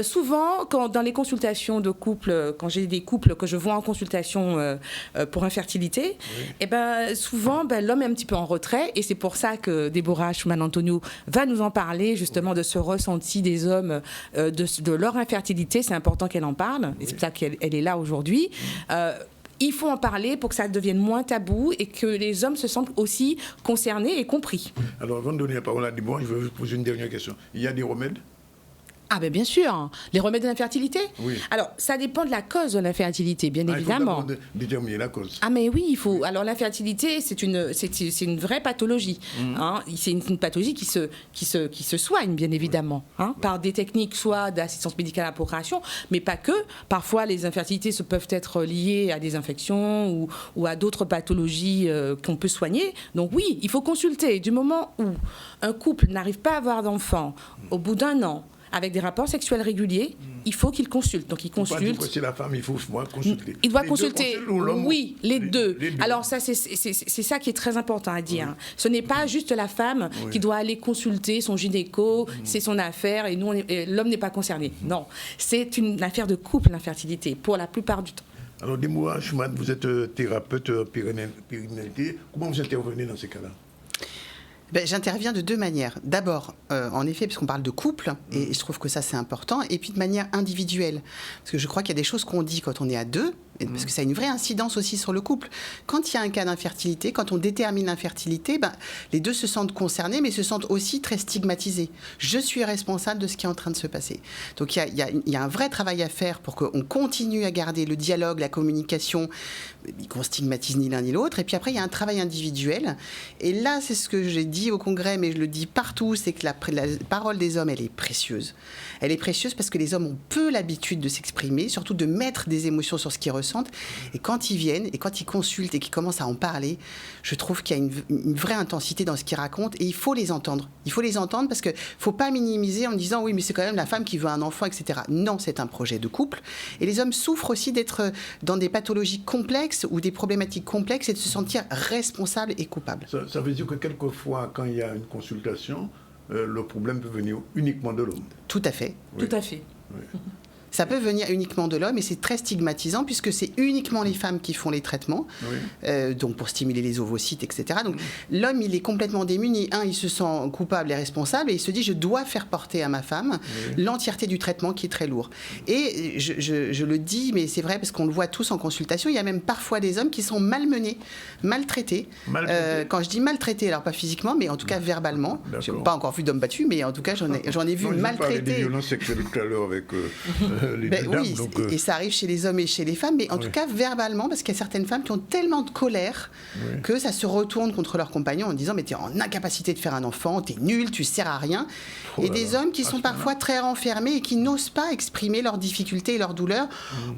souvent dans les consultations de couple, quand j'ai des couples que je vois en consultation pour infertilité, et ben souvent l'homme est un petit peu en retrait et c'est pour ça que Déborah Schumann-Antonio va nous en parler justement de ce ressenti des hommes de leur infertilité. C'est important qu'elle en parle. Et c'est pour ça qu'elle est là aujourd'hui. Il faut en parler pour que ça devienne moins tabou et que les hommes se sentent aussi concernés et compris. Alors, avant de donner la parole à Déborah, je vais vous poser une dernière question. Il y a des remèdes? Ah ben bien sûr, les remèdes de l'infertilité. Oui. Alors ça dépend de la cause de l'infertilité, bien évidemment. Il faut déterminer la cause. Ah mais oui, il faut. Alors l'infertilité, c'est une vraie pathologie. Hein. C'est une pathologie qui se soigne, bien évidemment, hein, par des techniques soit d'assistance médicale à la procréation, mais pas que. Parfois les infertilités peuvent être liées à des infections ou à d'autres pathologies qu'on peut soigner. Donc oui, il faut consulter. Du moment où un couple n'arrive pas à avoir d'enfant au bout d'un an, avec des rapports sexuels réguliers, il faut qu'il consulte. Donc il consulte. Pas dire que c'est la femme, il faut consulter. Il doit consulter. Oui, les deux. Les deux. Alors ça, c'est ça qui est très important à dire. Oui. Ce n'est pas juste la femme qui doit aller consulter son gynéco, c'est son affaire et l'homme n'est pas concerné. Non, c'est une affaire de couple, l'infertilité, pour la plupart du temps. Alors Déborah Schumann, vous êtes thérapeute périnatalité. Comment vous intervenez dans ces cas-là? J'interviens de deux manières. D'abord, en effet, parce qu'on parle de couple, et je trouve que ça c'est important, et puis de manière individuelle. Parce que je crois qu'il y a des choses qu'on dit quand on est à deux, parce que ça a une vraie incidence aussi sur le couple. Quand il y a un cas d'infertilité, quand on détermine l'infertilité, les deux se sentent concernés, mais se sentent aussi très stigmatisés. Je suis responsable de ce qui est en train de se passer. Donc il y a un vrai travail à faire pour qu'on continue à garder le dialogue, la communication, qu'on ne stigmatise ni l'un ni l'autre. Et puis après, il y a un travail individuel. Et là, c'est ce que j'ai dit au Congrès, mais je le dis partout, c'est que la parole des hommes, elle est précieuse. Elle est précieuse parce que les hommes ont peu l'habitude de s'exprimer, surtout de mettre des émotions sur ce qu'ils ressentent. Et quand ils viennent, et quand ils consultent et qu'ils commencent à en parler, je trouve qu'il y a une vraie intensité dans ce qu'ils racontent et il faut les entendre. Il faut les entendre parce qu'il ne faut pas minimiser en disant oui, mais c'est quand même la femme qui veut un enfant, etc. Non, c'est un projet de couple. Et les hommes souffrent aussi d'être dans des pathologies complexes ou des problématiques complexes et de se sentir responsables et coupables. Ça veut dire que quelquefois, quand il y a une consultation, le problème peut venir uniquement de l'homme. Tout à fait. Oui. Tout à fait. Oui. Ça peut venir uniquement de l'homme et c'est très stigmatisant puisque c'est uniquement les femmes qui font les traitements, donc pour stimuler les ovocytes, etc. Donc l'homme, il est complètement démuni. Il se sent coupable et responsable et il se dit je dois faire porter à ma femme l'entièreté du traitement qui est très lourd. Et je le dis, mais c'est vrai parce qu'on le voit tous en consultation, il y a même parfois des hommes qui sont malmenés, maltraités. Quand je dis maltraités, alors pas physiquement, mais en tout cas verbalement. Je n'ai pas encore vu d'homme battu, mais en tout cas j'en ai vu maltraités. Je parlais des violences sexuelles tout à l'heure avec... oui, et ça arrive chez les hommes et chez les femmes, mais en tout cas verbalement, parce qu'il y a certaines femmes qui ont tellement de colère que ça se retourne contre leur compagnon en disant mais t'es en incapacité de faire un enfant, t'es nul, tu sers à rien. Et des hommes qui sont parfois très renfermés et qui n'osent pas exprimer leurs difficultés et leurs douleurs.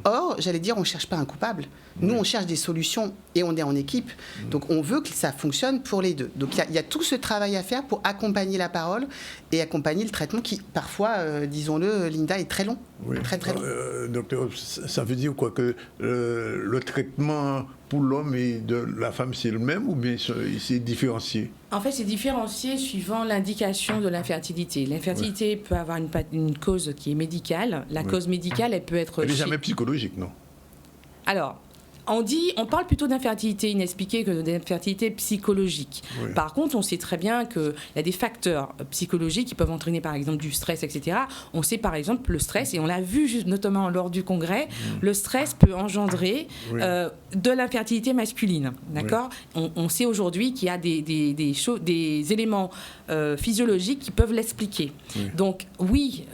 Or, j'allais dire, on ne cherche pas un coupable. Nous, on cherche des solutions et on est en équipe. Donc, on veut que ça fonctionne pour les deux. Donc, il y a tout ce travail à faire pour accompagner la parole et accompagner le traitement qui, parfois, disons-le, Linda, est très long. Oui. Très, très long. Docteur, ça veut dire quoi? Que le traitement pour l'homme et de la femme, c'est le même ou bien c'est différencié? En fait, c'est différencié suivant l'indication de l'infertilité. L'infertilité peut avoir une cause qui est médicale. La cause médicale, elle peut être... Elle n'est jamais psychologique, non? Alors... On parle plutôt d'infertilité inexpliquée que d'infertilité psychologique. Oui. Par contre, on sait très bien qu'il y a des facteurs psychologiques qui peuvent entraîner par exemple du stress, etc. On sait par exemple le stress, et on l'a vu notamment lors du congrès, le stress peut engendrer de l'infertilité masculine. D'accord ? On sait aujourd'hui qu'il y a des éléments physiologiques qui peuvent l'expliquer. Donc oui,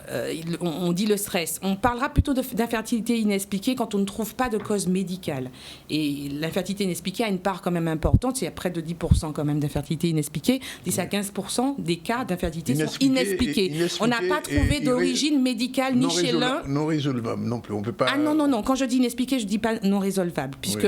on dit le stress. On parlera plutôt d'infertilité inexpliquée quand on ne trouve pas de cause médicale. Et l'infertilité inexpliquée a une part quand même importante, c'est près de 10% quand même d'infertilité inexpliquée. 10 à 15% des cas d'infertilité sont inexpliqués. On n'a pas trouvé d'origine médicale ni chez l'un. Non résolvable non plus, on peut pas... Ah non, quand je dis inexpliqué, je ne dis pas non résolvable, puisque...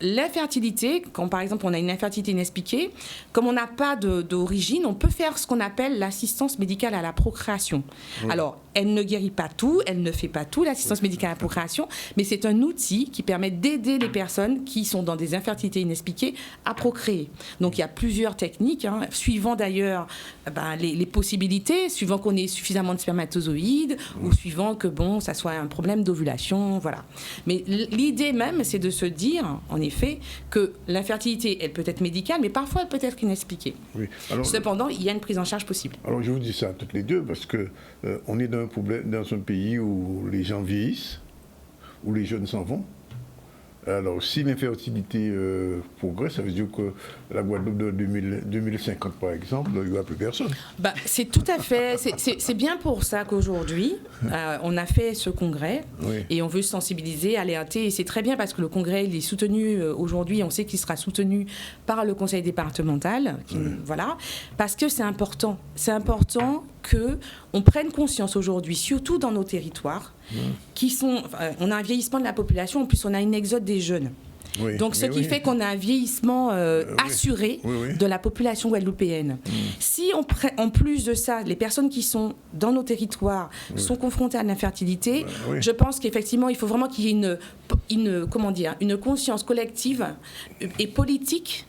L'infertilité, quand par exemple on a une infertilité inexpliquée, comme on n'a pas d'origine, on peut faire ce qu'on appelle l'assistance médicale à la procréation. Oui. Alors, elle ne guérit pas tout, elle ne fait pas tout, l'assistance médicale à la procréation, mais c'est un outil qui permet d'aider les personnes qui sont dans des infertilités inexpliquées à procréer. Donc il y a plusieurs techniques, suivant d'ailleurs les possibilités, suivant qu'on ait suffisamment de spermatozoïdes, ou suivant que ça soit un problème d'ovulation, voilà. Mais l'idée même, c'est de se dire, en effet, que l'infertilité, elle peut être médicale, mais parfois elle peut être inexpliquée. Oui. Alors, cependant, il y a une prise en charge possible. Alors je vous dis ça à toutes les deux, parce que on est dans un pays où les gens vieillissent, où les jeunes s'en vont. Alors, si l'infertilité progresse, ça veut dire que la Guadeloupe de 2050, par exemple, il n'y aura plus personne. C'est tout à fait... C'est bien pour ça qu'aujourd'hui, on a fait ce congrès, et on veut sensibiliser, alerter, et c'est très bien parce que le congrès, il est soutenu aujourd'hui, on sait qu'il sera soutenu par le conseil départemental, voilà, parce que c'est important. C'est important qu'on prenne conscience aujourd'hui, surtout dans nos territoires, on a un vieillissement de la population, en plus on a une exode des jeunes. Oui, donc, ce qui fait qu'on a un vieillissement assuré de la population guadeloupéenne. Si en plus de ça, les personnes qui sont dans nos territoires sont confrontées à l'infertilité, je pense qu'effectivement, il faut vraiment qu'il y ait une conscience collective et politique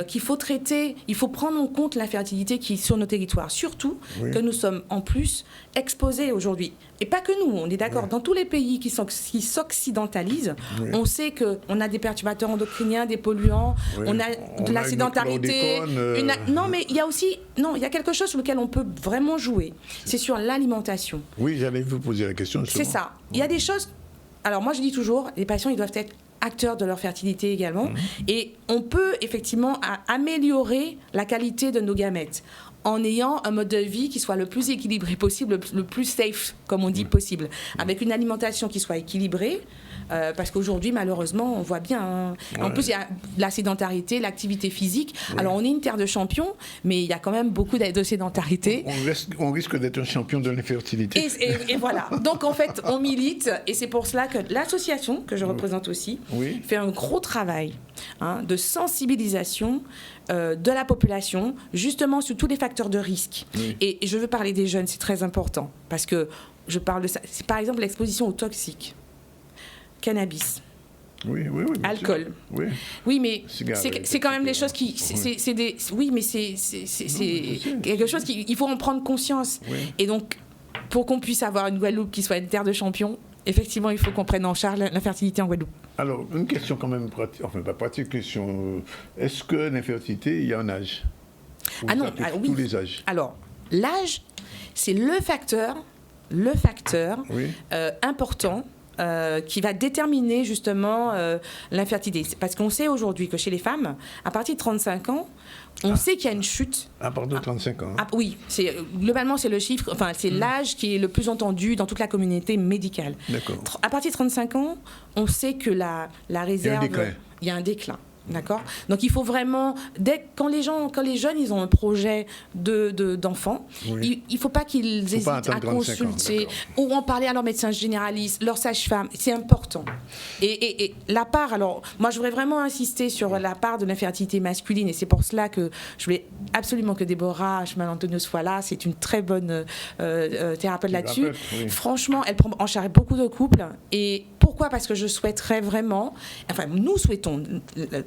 qu'il faut traiter. Il faut prendre en compte l'infertilité qui est sur nos territoires. Surtout que nous sommes en plus exposés aujourd'hui. Et pas que nous, on est d'accord. Dans tous les pays qui s'occidentalisent, on sait qu'on a des perturbateurs endocriniens, des polluants, on a de la sédentarité. Non, mais il y a aussi... Non, il y a quelque chose sur lequel on peut vraiment jouer. C'est sur l'alimentation. Oui, j'allais vous poser la question. C'est ça. Il y a des choses... Alors moi, je dis toujours, les patients, ils doivent être acteurs de leur fertilité également. Et on peut effectivement améliorer la qualité de nos gamètes en ayant un mode de vie qui soit le plus équilibré possible, le plus safe, comme on dit, possible, avec une alimentation qui soit équilibrée, parce qu'aujourd'hui, malheureusement, on voit bien... En plus, il y a la sédentarité, l'activité physique. Alors, on est une terre de champions, mais il y a quand même beaucoup de sédentarité. On risque d'être un champion de l'infertilité. Et voilà. Donc, en fait, on milite, et c'est pour cela que l'association, que je représente aussi, fait un gros travail de sensibilisation de la population, justement sur tous les facteurs de risque. Et je veux parler des jeunes, c'est très important, parce que je parle de ça. C'est par exemple l'exposition aux toxiques, cannabis, alcool. Oui, mais c'est quand même des choses qui... Oui, mais c'est quelque chose qu'il faut en prendre conscience. Et donc, pour qu'on puisse avoir une Guadeloupe qui soit une terre de champions, effectivement, il faut qu'on prenne en charge l'infertilité en Guadeloupe. Alors, une question quand même pratique, enfin pas pratique, question. Est-ce que l'infertilité, il y a un âge? Ah non, tous les âges. Alors, l'âge, c'est le facteur important qui va déterminer justement l'infertilité. Parce qu'on sait aujourd'hui que chez les femmes, à partir de 35 ans, on sait qu'il y a une chute. À partir de 35 ans. Oui, globalement, c'est le chiffre, enfin, c'est l'âge qui est le plus entendu dans toute la communauté médicale. D'accord. À partir de 35 ans, on sait que la réserve... Il y a un déclin. D'accord. Donc il faut vraiment, quand les jeunes ils ont un projet d'enfant, il ne faut pas qu'ils hésitent à consulter ou en parler à leur médecin généraliste, leur sage-femme. C'est important. Et la part, alors moi je voudrais vraiment insister sur la part de l'infertilité masculine, et c'est pour cela que je voulais absolument que Déborah Schmal-Antonio soit là. C'est une très bonne thérapeute là-dessus. Franchement, elle prend en charge beaucoup de couples. Et pourquoi? Parce que je souhaiterais vraiment, enfin nous souhaitons,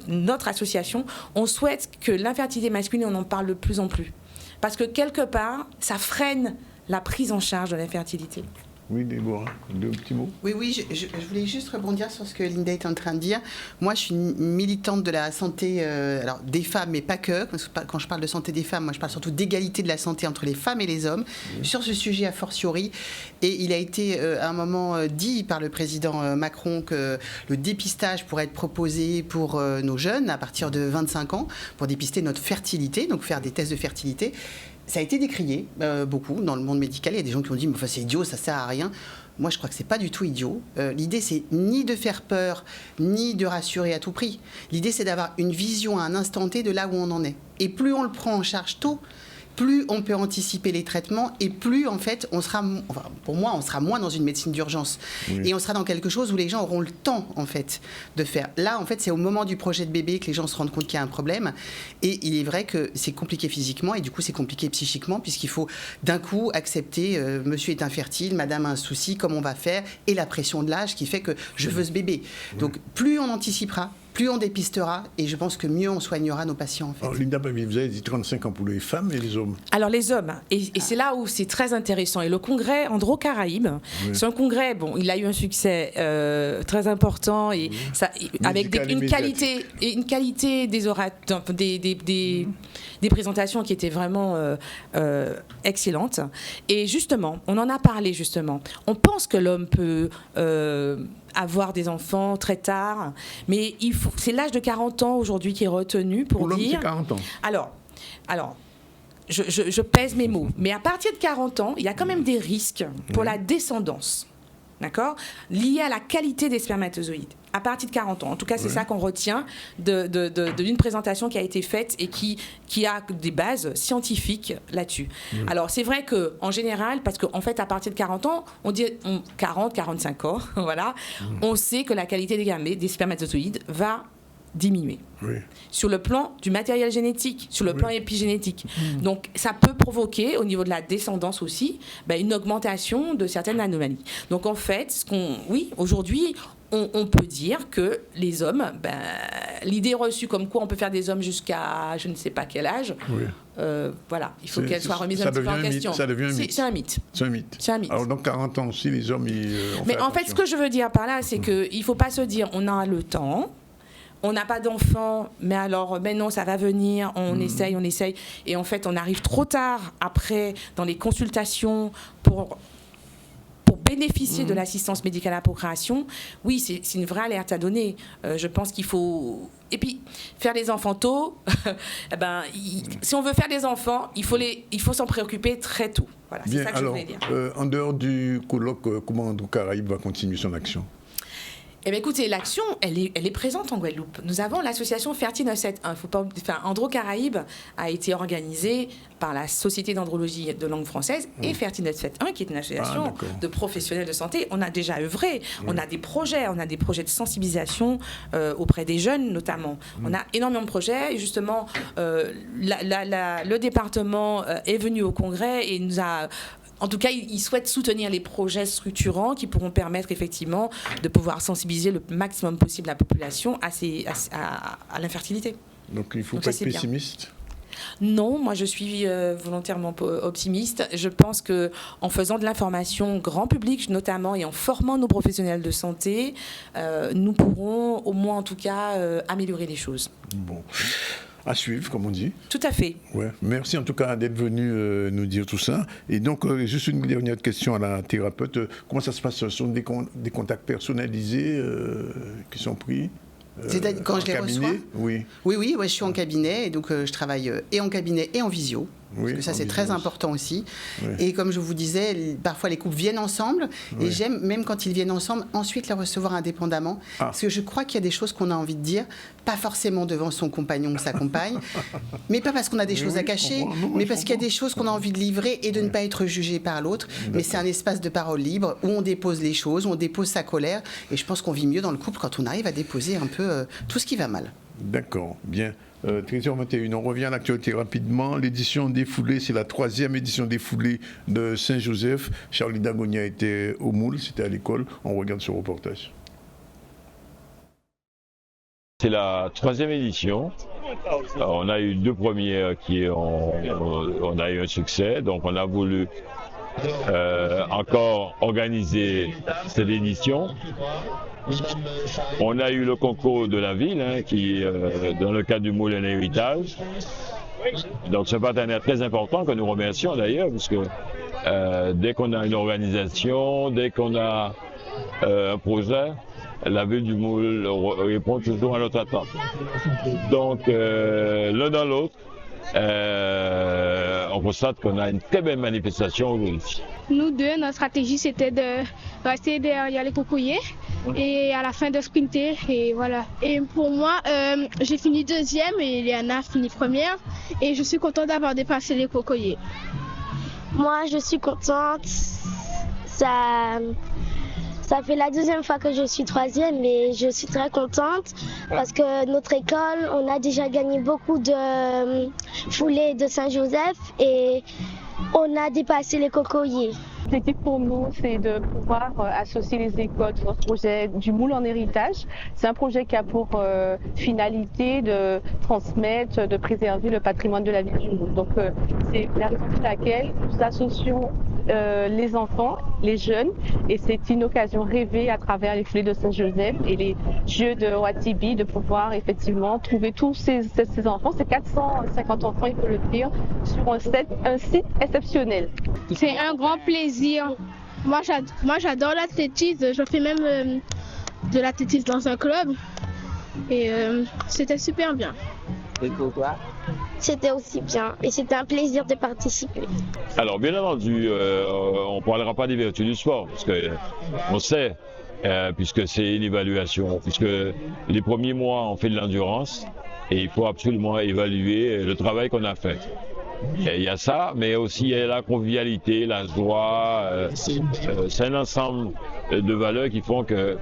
notre association, on souhaite que l'infertilité masculine, on en parle de plus en plus. Parce que quelque part, ça freine la prise en charge de l'infertilité. Oui, Déborah, deux petits mots. Oui, je voulais juste rebondir sur ce que Linda est en train de dire. Moi, je suis une militante de la santé alors, des femmes, mais pas que. Parce que quand je parle de santé des femmes, moi, je parle surtout d'égalité de la santé entre les femmes et les hommes, sur ce sujet a fortiori. Et il a été à un moment dit par le président Macron que le dépistage pourrait être proposé pour nos jeunes à partir de 25 ans, pour dépister notre fertilité, donc faire des tests de fertilité. ça a été décrié beaucoup dans le monde médical. Il y a des gens qui ont dit, mais enfin, c'est idiot, ça sert à rien. Moi, je crois que c'est pas du tout idiot. L'idée, c'est ni de faire peur, ni de rassurer à tout prix. L'idée, c'est d'avoir une vision à un instant T de là où on en est. Et plus on le prend en charge tôt, plus on peut anticiper les traitements et plus, en fait, on sera moins dans une médecine d'urgence. Oui. Et on sera dans quelque chose où les gens auront le temps, en fait, de faire. Là, en fait, c'est au moment du projet de bébé que les gens se rendent compte qu'il y a un problème. Et il est vrai que c'est compliqué physiquement et du coup, c'est compliqué psychiquement puisqu'il faut d'un coup accepter monsieur est infertile, madame a un souci, comment on va faire, et la pression de l'âge qui fait que je veux ce bébé. Oui. Donc, plus on anticipera, plus on dépistera, et je pense que mieux on soignera nos patients, en fait. Alors, Linda, vous avez dit 35 ans pour les femmes et les hommes. Alors, les hommes, et c'est là où c'est très intéressant. Et le congrès Andro-Caraïbes, c'est un congrès, bon, il a eu un succès très important, et ça, avec une qualité des orateurs, des présentations qui étaient vraiment excellentes. Et justement, on en a parlé, justement. On pense que l'homme peut avoir des enfants très tard, mais c'est l'âge de 40 ans aujourd'hui qui est retenu pour dire... Pour l'homme, c'est 40 ans. Alors je pèse mes mots, mais à partir de 40 ans, il y a quand même des risques pour la descendance, d'accord, liés à la qualité des spermatozoïdes. À partir de 40 ans. En tout cas, c'est ça qu'on retient d'une présentation qui a été faite et qui a des bases scientifiques là-dessus. Alors, c'est vrai qu'en général, parce qu'en fait, à partir de 40 ans, on dit 40-45 ans, voilà, on sait que la qualité des spermatozoïdes va diminuer. Sur le plan du matériel génétique, sur le plan épigénétique. Donc, ça peut provoquer, au niveau de la descendance aussi, une augmentation de certaines anomalies. Donc, en fait, aujourd'hui, on peut dire que les hommes, l'idée reçue comme quoi on peut faire des hommes jusqu'à je ne sais pas quel âge, voilà, il faut qu'elle soit remise un petit peu en question. Ça devient un mythe. C'est un mythe. C'est un mythe. Alors, dans 40 ans aussi, les hommes, mais en fait, ce que je veux dire par là, c'est qu'il ne faut pas se dire on a le temps, on n'a pas d'enfants, mais alors, non, ça va venir, on essaye. Et en fait, on arrive trop tard après dans les consultations pour bénéficier de l'assistance médicale à la procréation. Oui, c'est une vraie alerte à donner. Je pense qu'il faut... Et puis, faire des enfants tôt, si on veut faire des enfants, il faut s'en préoccuper très tôt. Voilà, c'est ça que je voulais dire. En dehors du colloque, comment Andro-Caraïbes va continuer son action ? Eh bien, écoutez, l'action, elle est présente en Guadeloupe. Nous avons l'association Ferti 971. Andro-Caraïbes a été organisée par la Société d'andrologie de langue française et Ferti 971, qui est une association de professionnels de santé. On a déjà œuvré, on a des projets de sensibilisation auprès des jeunes, notamment. On a énormément de projets. Et justement, le département est venu au congrès et nous a... En tout cas, ils souhaitent soutenir les projets structurants qui pourront permettre effectivement de pouvoir sensibiliser le maximum possible la population à l'infertilité. Donc il ne faut pas être pessimiste ? Non, moi je suis volontairement optimiste. Je pense qu'en faisant de l'information grand public notamment et en formant nos professionnels de santé, nous pourrons au moins en tout cas améliorer les choses. Bon. À suivre, comme on dit. Tout à fait. Ouais. Merci en tout cas d'être venu nous dire tout ça. Et donc, juste une dernière question à la thérapeute. Comment ça se passe ? Ce sont des contacts personnalisés qui sont pris C'est-à-dire quand je les reçois ? Oui, je suis en cabinet. Et donc, je travaille et en cabinet et en visio. Parce que ça, c'est très important aussi. Oui. Et comme je vous disais, parfois les couples viennent ensemble. Et j'aime, même quand ils viennent ensemble, ensuite les recevoir indépendamment. Parce que je crois qu'il y a des choses qu'on a envie de dire, pas forcément devant son compagnon ou sa compagne, mais pas parce qu'on a des choses à cacher, mais parce qu'il y a des choses qu'on a envie de livrer et de ne pas être jugé par l'autre. Mais c'est un espace de parole libre où on dépose les choses, où on dépose sa colère. Et je pense qu'on vit mieux dans le couple quand on arrive à déposer un peu tout ce qui va mal. D'accord, bien. 13h21, on revient à l'actualité rapidement. L'édition défoulée, c'est la 3e édition défoulée de Saint-Joseph. Charlie Dagonia était au Moule, c'était à l'école. On regarde ce reportage. C'est la 3e édition. Alors, on a eu 2 premières on a eu un succès, donc on a voulu encore organiser cette édition. On a eu le concours de la ville, qui, dans le cadre du Moulin Héritage. Donc c'est un partenaire très important que nous remercions d'ailleurs, puisque dès qu'on a une organisation, dès qu'on a un projet, la ville du Moule répond toujours à notre attente. Donc l'un dans l'autre, on constate qu'on a une très belle manifestation aujourd'hui. Nous deux, notre stratégie, c'était de rester derrière les cocoyers et à la fin de sprinter. Et voilà. Et pour moi, j'ai fini deuxième et Léana a fini première. Et je suis contente d'avoir dépassé les cocoyers. Moi, je suis contente. Ça fait la deuxième fois que je suis troisième et je suis très contente parce que notre école, on a déjà gagné beaucoup de foulées de Saint-Joseph et on a dépassé les cocoyers. L'objectif pour nous, c'est de pouvoir associer les écoles dans ce projet du moule en héritage. C'est un projet qui a pour finalité de transmettre, de préserver le patrimoine de la ville du moule. Donc c'est la raison pour laquelle nous associons les enfants, les jeunes, et c'est une occasion rêvée à travers les foulées de Saint-Joseph et les jeux de Watibi de pouvoir effectivement trouver tous ces enfants, ces 450 enfants, il faut le dire, sur un site exceptionnel. C'est un grand plaisir. Moi j'adore l'athlétisme, je fais même de l'athlétisme dans un club et c'était super bien. Et pour toi? C'était aussi bien et c'était un plaisir de participer. Alors bien entendu, on ne parlera pas des vertus du sport, parce qu'on sait, puisque c'est une évaluation, puisque les premiers mois on fait de l'endurance et il faut absolument évaluer le travail qu'on a fait. Et il y a ça, mais aussi il y a la convivialité, la joie, c'est un ensemble de valeurs qui font que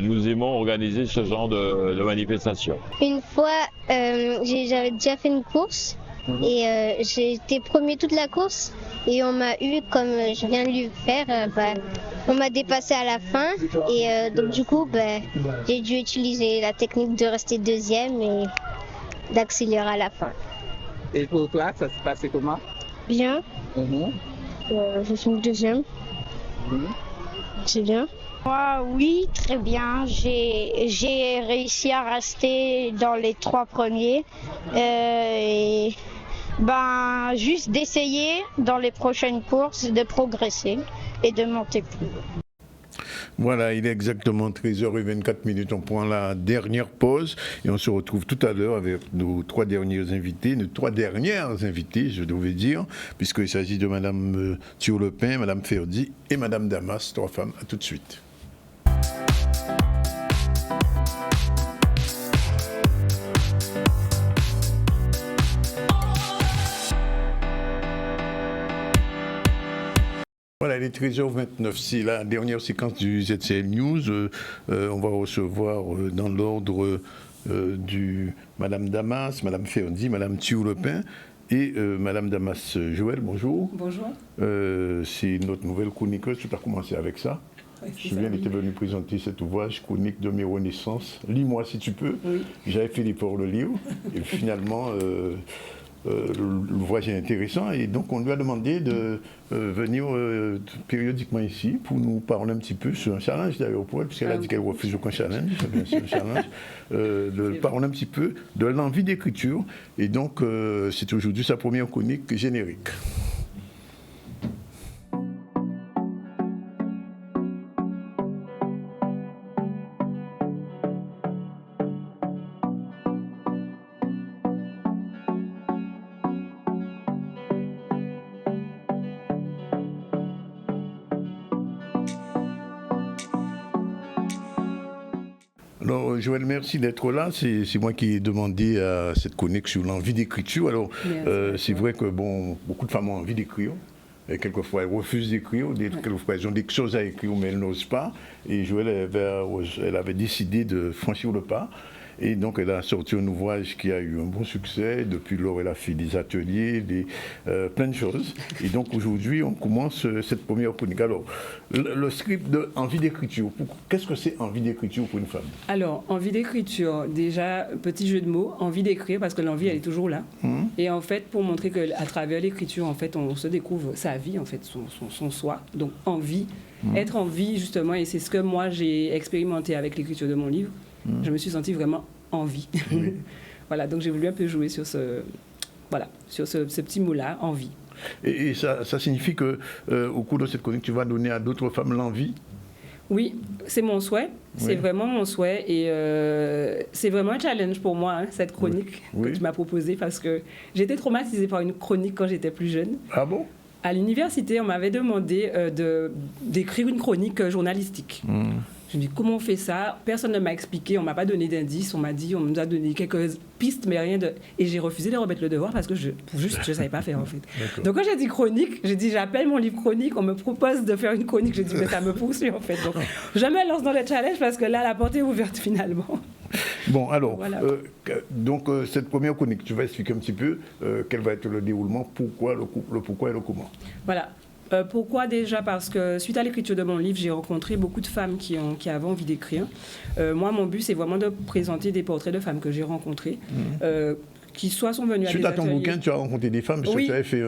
nous aimons organiser ce genre de manifestation. Une fois, j'avais déjà fait une course et j'ai été premier toute la course et on m'a eu, comme je viens de lui faire, on m'a dépassé à la fin et donc du coup j'ai dû utiliser la technique de rester deuxième et d'accélérer à la fin. Et pour toi, ça s'est passé comment? Bien. Je suis deuxième. C'est bien. Moi, oui, très bien. J'ai réussi à rester dans les 3 premiers. Et juste d'essayer dans les prochaines courses de progresser et de monter plus haut. Voilà, il est exactement 13h24. On prend la dernière pause et on se retrouve tout à l'heure avec nos 3 dernières invités, je devais dire, puisqu'il s'agit de Madame Thiolepin, Madame Ferdi et Madame Damas, 3 femmes. À tout de suite. Voilà, il est 13h29. C'est la dernière séquence du ZCL News. On va recevoir dans l'ordre du Madame Damas, Madame Ferdi, Madame Thiolepin et Madame Damas Joël. Bonjour. Bonjour. C'est notre nouvelle chroniqueuse. Tout a commencé avec ça. Oui, je me souviens, elle était venue présenter cet ouvrage, Chronique de mes renaissances. Lis-moi si tu peux. Oui. J'avais fait l'effort de le lire. Et finalement, l'ouvrage est intéressant. Et donc, on lui a demandé de venir périodiquement ici pour nous parler un petit peu sur un challenge d'ailleurs pour elle, puisqu'elle a dit qu'elle refuse aucun challenge. C'est un challenge. De parler un petit peu de l'envie d'écriture. Et donc, c'est aujourd'hui sa première chronique générique. Alors, Joël, merci d'être là. C'est moi qui ai demandé à cette chronique sur l'envie d'écriture. Alors, c'est vrai que beaucoup de femmes ont envie d'écrire. Et quelquefois, elles refusent d'écrire. Quelquefois, elles ont des choses à écrire, mais elles n'osent pas. Et Joël, elle avait décidé de franchir le pas. Et donc, elle a sorti un ouvrage qui a eu un bon succès. Depuis lors, elle a fait des ateliers, plein de choses. Et donc, aujourd'hui, on commence cette première chronique. Alors, le script de envie d'écriture. Qu'est-ce que c'est envie d'écriture pour une femme? Alors, envie d'écriture, déjà, petit jeu de mots, envie d'écrire, parce que l'envie, elle est toujours là. Et en fait, pour montrer qu'à travers l'écriture, en fait, on se découvre sa vie, en fait, son soi. Donc, envie. Être en vie, justement, et c'est ce que moi, j'ai expérimenté avec l'écriture de mon livre. Je me suis sentie vraiment en vie. Voilà, donc j'ai voulu un peu jouer sur ce petit mot-là, envie. Et ça signifie que au cours de cette chronique, tu vas donner à d'autres femmes l'envie? Oui, c'est mon souhait. C'est vraiment mon souhait. Et c'est vraiment un challenge pour moi, cette chronique que tu m'as proposée, parce que j'étais traumatisée par une chronique quand j'étais plus jeune. Ah bon? À l'université, on m'avait demandé d'écrire une chronique journalistique. Je me dis, comment on fait ça? Personne ne m'a expliqué, on ne m'a pas donné d'indices, on nous a donné quelques pistes, mais rien de... Et j'ai refusé de remettre le devoir parce que je ne savais pas faire, en fait. Donc quand j'ai dit chronique, j'ai dit, j'appelle mon livre chronique, on me propose de faire une chronique, j'ai dit, mais ça me poursuit, en fait. Donc je me lance dans le challenge parce que là, la porte est ouverte, finalement. Bon, alors, voilà. Cette première chronique, tu vas expliquer un petit peu quel va être le déroulement, pourquoi, le pourquoi et le comment. Voilà. Pourquoi déjà? Parce que suite à l'écriture de mon livre, j'ai rencontré beaucoup de femmes qui avaient envie d'écrire. Moi, mon but, c'est vraiment de présenter des portraits de femmes que j'ai rencontrées, qui soit sont venues à des ateliers. Suite à ton bouquin, tu as rencontré des femmes, parce que tu avais fait,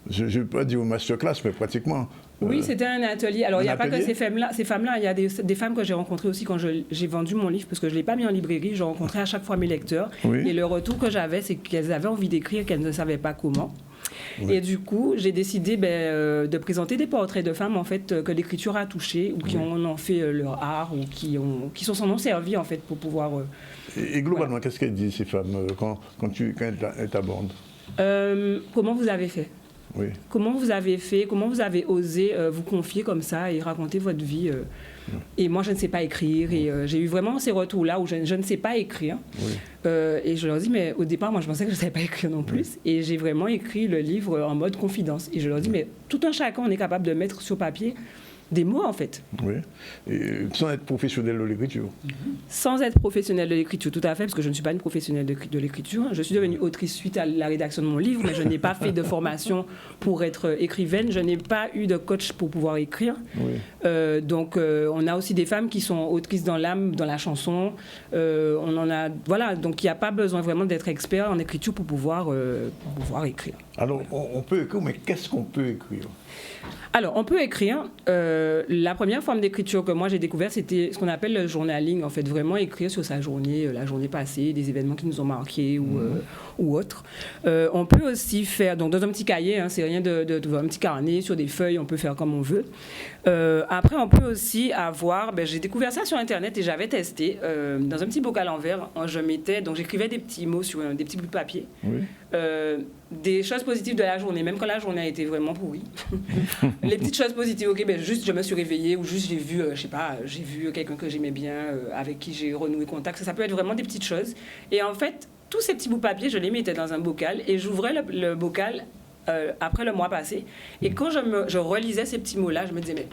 je ne vais pas dire une masterclass, mais pratiquement. Oui, c'était un atelier. Alors, il n'y a pas que ces femmes-là, il y a des femmes que j'ai rencontrées aussi quand j'ai vendu mon livre, parce que je ne l'ai pas mis en librairie. Je rencontrais à chaque fois mes lecteurs. Et le retour que j'avais, c'est qu'elles avaient envie d'écrire, qu'elles ne savaient pas comment. Et du coup, j'ai décidé de présenter des portraits de femmes en fait que l'écriture a touché ou qui en ont fait leur art ou qui s'en ont servi en fait pour pouvoir. Et globalement, qu'est-ce qu'elles disent ces femmes quand elles t'abordent? Comment vous avez fait? Oui. Comment vous avez fait? Comment vous avez osé vous confier comme ça et raconter votre vie? Et moi, je ne sais pas écrire. Et j'ai eu vraiment ces retours-là où je ne sais pas écrire. Et je leur dis, mais au départ, moi, je pensais que je ne savais pas écrire non plus. Et j'ai vraiment écrit le livre en mode confidence. Et je leur dis, mais tout un chacun, on est capable de mettre sur papier des mots, en fait. Oui, et sans être professionnel de l'écriture. Sans être professionnel de l'écriture, tout à fait, parce que je ne suis pas une professionnelle de l'écriture. Je suis devenue autrice suite à la rédaction de mon livre, mais je n'ai pas fait de formation pour être écrivaine. Je n'ai pas eu de coach pour pouvoir écrire. Donc, on a aussi des femmes qui sont autrices dans l'âme, dans la chanson. On en a... Voilà, donc il n'y a pas besoin vraiment d'être expert en écriture pour pouvoir écrire. Alors, on peut écrire, mais qu'est-ce qu'on peut écrire? Alors, on peut écrire. La première forme d'écriture que moi j'ai découvert, c'était ce qu'on appelle le journaling. En fait, vraiment écrire sur sa journée, la journée passée, des événements qui nous ont marqués ou autres. On peut aussi faire, donc dans un petit cahier, c'est rien un petit carnet sur des feuilles, on peut faire comme on veut. Après, on peut aussi avoir, j'ai découvert ça sur Internet et j'avais testé. Dans un petit bocal en verre, donc j'écrivais des petits mots sur des petits bouts de papier. Des choses positives de la journée, même quand la journée a été vraiment pourrie. Les petites choses positives, juste je me suis réveillée ou juste j'ai vu, j'ai vu quelqu'un que j'aimais bien, avec qui j'ai renoué contact. Ça peut être vraiment des petites choses. Et en fait, tous ces petits bouts de papier, je les mettais dans un bocal et j'ouvrais le bocal après le mois passé. Et quand je relisais ces petits mots-là, je me disais, mais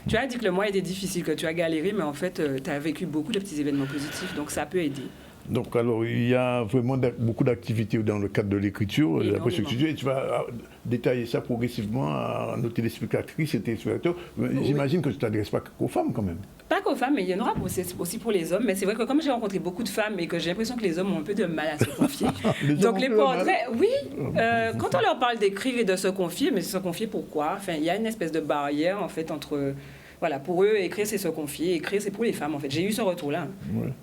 tu as dit que le mois était difficile, que tu as galéré, mais en fait, tu as vécu beaucoup de petits événements positifs, donc ça peut aider. Donc, alors, il y a vraiment beaucoup d'activités dans le cadre de l'écriture, de la post-écriture, et tu vas détailler ça progressivement à nos téléspectatrices et téléspectateurs. J'imagine que tu ne t'adresses pas qu'aux femmes, quand même. Pas qu'aux femmes, mais il y en aura aussi pour les hommes. Mais c'est vrai que comme j'ai rencontré beaucoup de femmes et que j'ai l'impression que les hommes ont un peu de mal à se confier. Donc, les portraits, oui, quand on leur parle d'écrire et de se confier, mais se confier pourquoi? Enfin, il y a une espèce de barrière, en fait, entre... Voilà, pour eux, écrire, c'est se confier. Écrire, c'est pour les femmes, en fait. J'ai eu ce retour-là.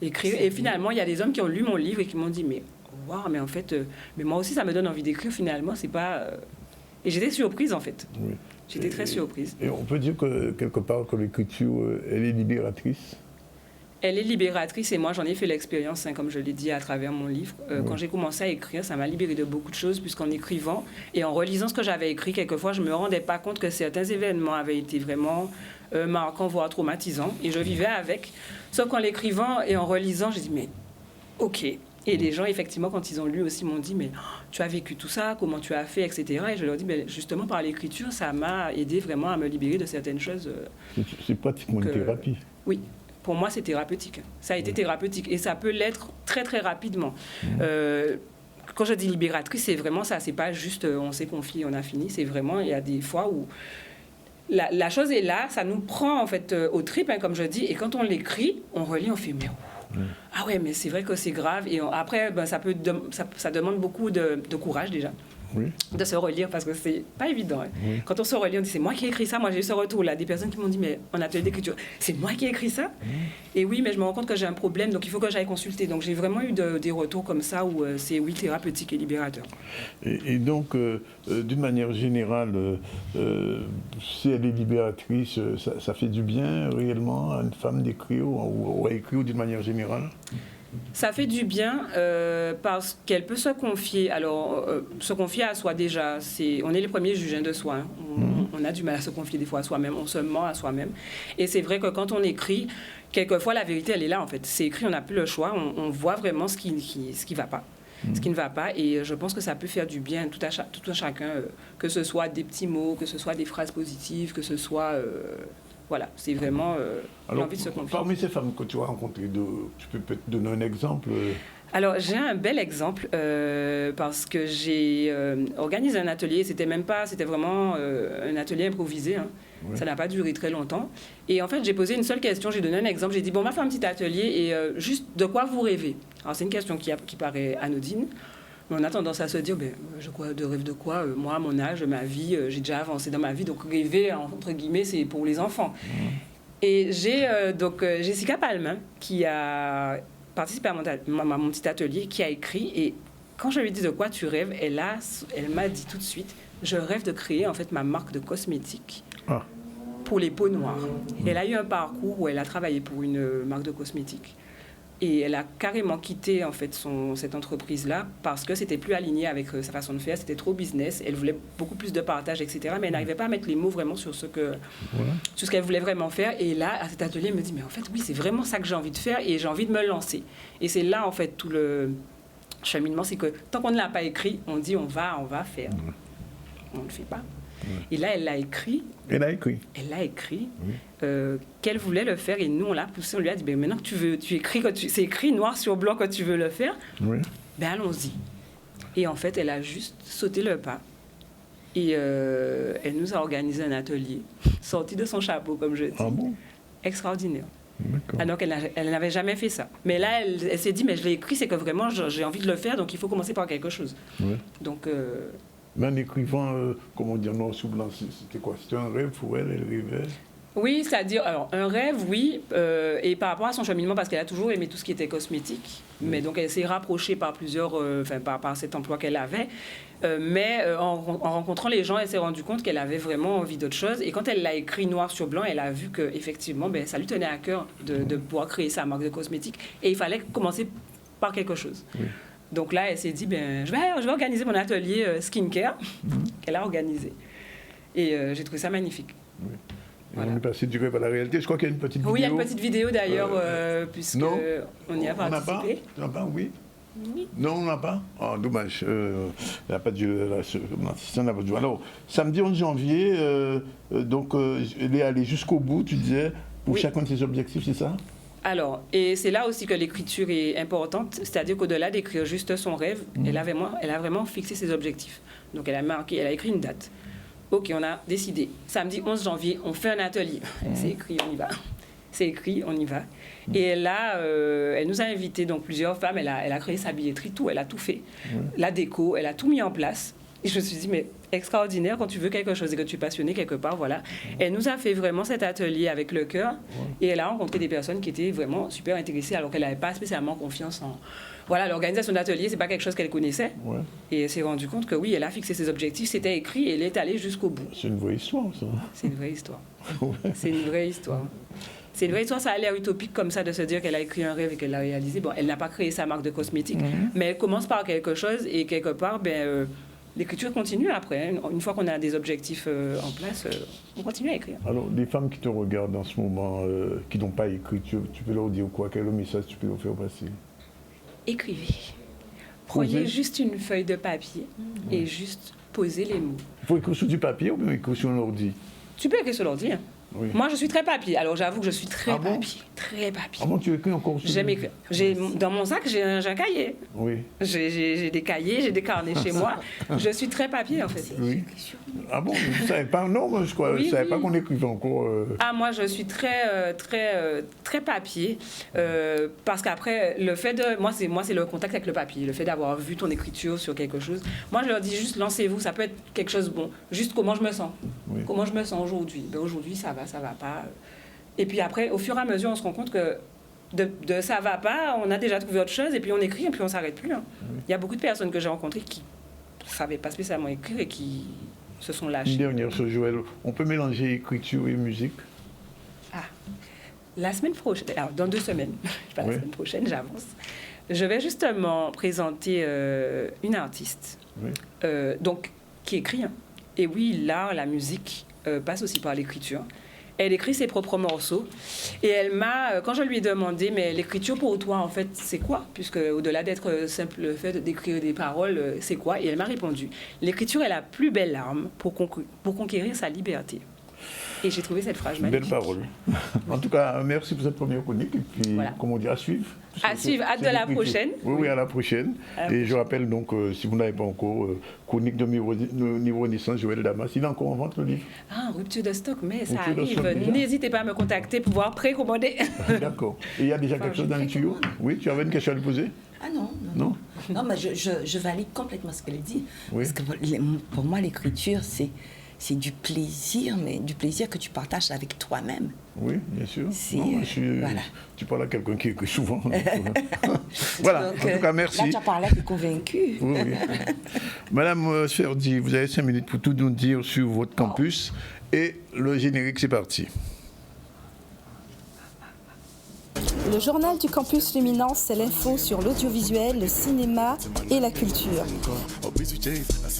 Écrire. Et finalement, il y a des hommes qui ont lu mon livre et qui m'ont dit, mais wow, mais en fait, mais moi aussi, ça me donne envie d'écrire, finalement. C'est pas... Et j'étais surprise, en fait. J'étais très surprise. Et on peut dire que, quelque part, que l'écriture, elle est libératrice? Elle est libératrice et moi, j'en ai fait l'expérience, comme je l'ai dit, à travers mon livre. Quand j'ai commencé à écrire, ça m'a libérée de beaucoup de choses, puisqu'en écrivant et en relisant ce que j'avais écrit, quelquefois, je ne me rendais pas compte que certains événements avaient été vraiment... marquant, voire traumatisant, et je vivais avec. Sauf qu'en l'écrivant et en relisant, j'ai dit, mais ok. Et les gens, effectivement, quand ils ont lu aussi, m'ont dit, mais tu as vécu tout ça, comment tu as fait, etc. Et je leur dis, justement, par l'écriture, ça m'a aidé vraiment à me libérer de certaines choses. C'est pratiquement une thérapie. Oui, pour moi, c'est thérapeutique. Ça a été thérapeutique, et ça peut l'être très, très rapidement. Quand je dis libératrice, c'est vraiment ça. C'est pas juste, on s'est confié, on a fini. C'est vraiment, il y a des fois où... La chose est là, ça nous prend en fait au trip, comme je dis, et quand on l'écrit, on relit, on fait mais ah ouais, mais c'est vrai que c'est grave, et après ça demande beaucoup de courage déjà. de se relire, parce que c'est pas évident. Quand on se relit, on dit c'est moi qui ai écrit ça. Moi, j'ai eu ce retour-là, des personnes qui m'ont dit, mais en atelier d'écriture, c'est moi qui ai écrit ça. Et oui, mais je me rends compte que j'ai un problème, donc il faut que j'aille consulter. Donc j'ai vraiment eu des retours comme ça où c'est thérapeutique et libérateur. Et donc, d'une manière générale, si elle est libératrice, ça fait du bien réellement à une femme d'écrire ou à écrire d'une manière générale? Ça fait du bien parce qu'elle peut se confier. Alors, se confier à soi déjà, on est les premiers juges de soi. On a du mal à se confier des fois à soi-même, on se ment à soi-même. Et c'est vrai que quand on écrit, quelquefois la vérité elle est là en fait. C'est écrit, on n'a plus le choix, on voit vraiment ce qui va pas. Ce qui ne va pas, et je pense que ça peut faire du bien tout à chacun, que ce soit des petits mots, que ce soit des phrases positives, que ce soit... Voilà, c'est vraiment l'envie de se confier. Parmi ces femmes que tu as rencontrées, tu peux peut-être donner un exemple? Alors, j'ai un bel exemple parce que j'ai organisé un atelier. C'était vraiment un atelier improvisé. Hein. Ouais. Ça n'a pas duré très longtemps. Et en fait, j'ai posé une seule question. J'ai donné un exemple. J'ai dit, bon, on va faire un petit atelier et juste de quoi vous rêvez? Alors, c'est une question qui paraît anodine. Mais on a tendance à se dire, de rêve de quoi? Moi, à mon âge, ma vie, j'ai déjà avancé dans ma vie, donc rêver, entre guillemets, c'est pour les enfants. Et j'ai Jessica Palmin, qui a participé à mon petit atelier, qui a écrit, et quand je lui ai dit de quoi tu rêves, elle m'a dit tout de suite, je rêve de créer en fait ma marque de cosmétiques pour les peaux noires. Elle a eu un parcours où elle a travaillé pour une marque de cosmétiques. Et elle a carrément quitté en fait cette entreprise-là parce que c'était plus aligné avec sa façon de faire, c'était trop business, elle voulait beaucoup plus de partage, etc. Mais elle n'arrivait pas à mettre les mots vraiment sur ce qu'elle voulait vraiment faire. Et là, à cet atelier, elle me dit, mais en fait, oui, c'est vraiment ça que j'ai envie de faire et j'ai envie de me lancer. Et c'est là, en fait, tout le cheminement, c'est que tant qu'on ne l'a pas écrit, on dit, on va faire. On ne le fait pas. Et là, elle l'a écrit. Elle a écrit qu'elle voulait le faire et nous, on l'a poussé. On lui a dit, maintenant que tu écris, c'est écrit noir sur blanc que tu veux le faire, allons-y. Et en fait, elle a juste sauté le pas. Et elle nous a organisé un atelier, sorti de son chapeau, comme je dis. Ah bon? Extraordinaire. Alors qu'elle n'avait jamais fait ça. Mais là, elle s'est dit, mais je l'ai écrit, c'est que vraiment, j'ai envie de le faire, donc il faut commencer par quelque chose. Donc... Mais en écrivant, comment dire, noir sur blanc, c'était quoi? C'était un rêve pour elle rêvait? Oui, c'est-à-dire, alors, un rêve, oui, et par rapport à son cheminement, parce qu'elle a toujours aimé tout ce qui était cosmétique, mais donc elle s'est rapprochée par plusieurs, par cet emploi qu'elle avait, mais en rencontrant les gens, elle s'est rendue compte qu'elle avait vraiment envie d'autre chose, et quand elle l'a écrit noir sur blanc, elle a vu qu'effectivement, ça lui tenait à cœur de pouvoir créer sa marque de cosmétiques, et il fallait commencer par quelque chose. Donc là, elle s'est dit, je vais organiser mon atelier skincare qu'elle a organisé. Et j'ai trouvé ça magnifique. Voilà. On est passé du rêve à la réalité. Je crois qu'il y a une petite vidéo. Oui, il y a une petite vidéo d'ailleurs, puisqu'on y a participé. On n'a pas, oui. Non, on n'a pas. Oh, dommage. Il n'y a pas de... Alors, samedi 11 janvier, donc, elle est allée jusqu'au bout, tu disais, pour chacun de ses objectifs, c'est ça? Alors, et c'est là aussi que l'écriture est importante, c'est-à-dire qu'au-delà d'écrire juste son rêve, elle a vraiment fixé ses objectifs. Donc, elle a écrit une date. Ok, on a décidé. Samedi 11 janvier, on fait un atelier. C'est écrit, on y va. C'est écrit, on y va. Et là, elle nous a invités, donc plusieurs femmes. Elle a créé sa billetterie, tout. Elle a tout fait. La déco, elle a tout mis en place. Et je me suis dit, mais extraordinaire quand tu veux quelque chose et que tu es passionné quelque part, voilà. Elle nous a fait vraiment cet atelier avec le cœur et elle a rencontré des personnes qui étaient vraiment super intéressées alors qu'elle n'avait pas spécialement confiance en... Voilà, l'organisation d'atelier, c'est pas quelque chose qu'elle connaissait. Et elle s'est rendue compte que oui, elle a fixé ses objectifs, c'était écrit et elle est allée jusqu'au bout. C'est une vraie histoire, ça. C'est une vraie histoire. C'est une vraie histoire. C'est une vraie histoire, ça a l'air utopique comme ça de se dire qu'elle a écrit un rêve et qu'elle l'a réalisé. Bon, elle n'a pas créé sa marque de cosmétiques, mais elle commence par quelque chose et quelque part, l'écriture continue après. Une fois qu'on a des objectifs en place, on continue à écrire. Alors, les femmes qui te regardent en ce moment, qui n'ont pas écrit, tu peux leur dire quoi? Quel message tu peux leur faire passer? Écrivez. Prenez juste une feuille de papier et juste posez les mots. Il faut écrire sur du papier ou bien écrire sur un ordi? Tu peux écrire sur l'ordi. Hein. Oui. Moi, je suis très papier. Alors, j'avoue que je suis très bon? papier. Très papier. Ah bon, tu écris encore? J'aime écrire. Dans mon sac, j'ai un cahier. Oui. J'ai des cahiers, j'ai des carnets chez moi. Je suis très papier, en fait. Oui. Ah bon, je ne savais pas. Non, moi, je ne savais pas qu'on écrivait encore. Ah, moi, je suis très papier. Parce qu'après, le fait de... Moi, c'est le contact avec le papier. Le fait d'avoir vu ton écriture sur quelque chose. Moi, je leur dis juste, lancez-vous. Ça peut être quelque chose de bon. Juste comment je me sens. Oui. Comment je me sens aujourd'hui. Ben, aujourd'hui, ça va pas. Et puis après, au fur et à mesure, on se rend compte que de ça va pas, on a déjà trouvé autre chose, et puis on écrit, et puis on s'arrête plus. Hein. Oui. Il y a beaucoup de personnes que j'ai rencontrées qui ne savaient pas spécialement écrire et qui se sont lâchées. Une dernière chose, Joël. On peut mélanger écriture et musique? Ah, la semaine prochaine, alors dans 2 semaines, pas la semaine prochaine, j'avance. Je vais justement présenter une artiste, donc qui écrit. Hein. Et oui, l'art, la musique passe aussi par l'écriture. Elle écrit ses propres morceaux. Et elle m'a, quand je lui ai demandé, mais l'écriture pour toi, en fait, c'est quoi? Puisque au-delà d'être simple le fait d'écrire des paroles, c'est quoi? Et elle m'a répondu, l'écriture est la plus belle arme pour conquérir sa liberté. Et j'ai trouvé cette phrase magnifique. Belle parole. En tout cas, merci pour cette première chronique. Et puis, comme on dit, à suivre. À suivre, hâte de la prochaine. Oui, à la prochaine. Et je rappelle donc, si vous n'avez pas encore, chronique de niveau naissance, Joël Damas, il est encore en vente le livre. Ah, rupture de stock, mais ça arrive. N'hésitez pas à me contacter pour pouvoir précommander. D'accord. Et il y a déjà quelque chose dans le tuyau? Oui, tu avais une question à lui poser? Ah non, mais je valide complètement ce qu'elle dit. Oui. Parce que pour moi, l'écriture, c'est du plaisir, mais du plaisir que tu partages avec toi-même. Oui, bien sûr. Voilà. Tu parles à quelqu'un qui écrit souvent. Voilà, donc, en tout cas, merci. Là, tu as parlé à des convaincus. Oui. Madame Sferdi, vous avez 5 minutes pour tout nous dire sur votre campus. Et le générique, c'est parti. Le journal du campus Luminance, c'est l'info sur l'audiovisuel, le cinéma et la culture.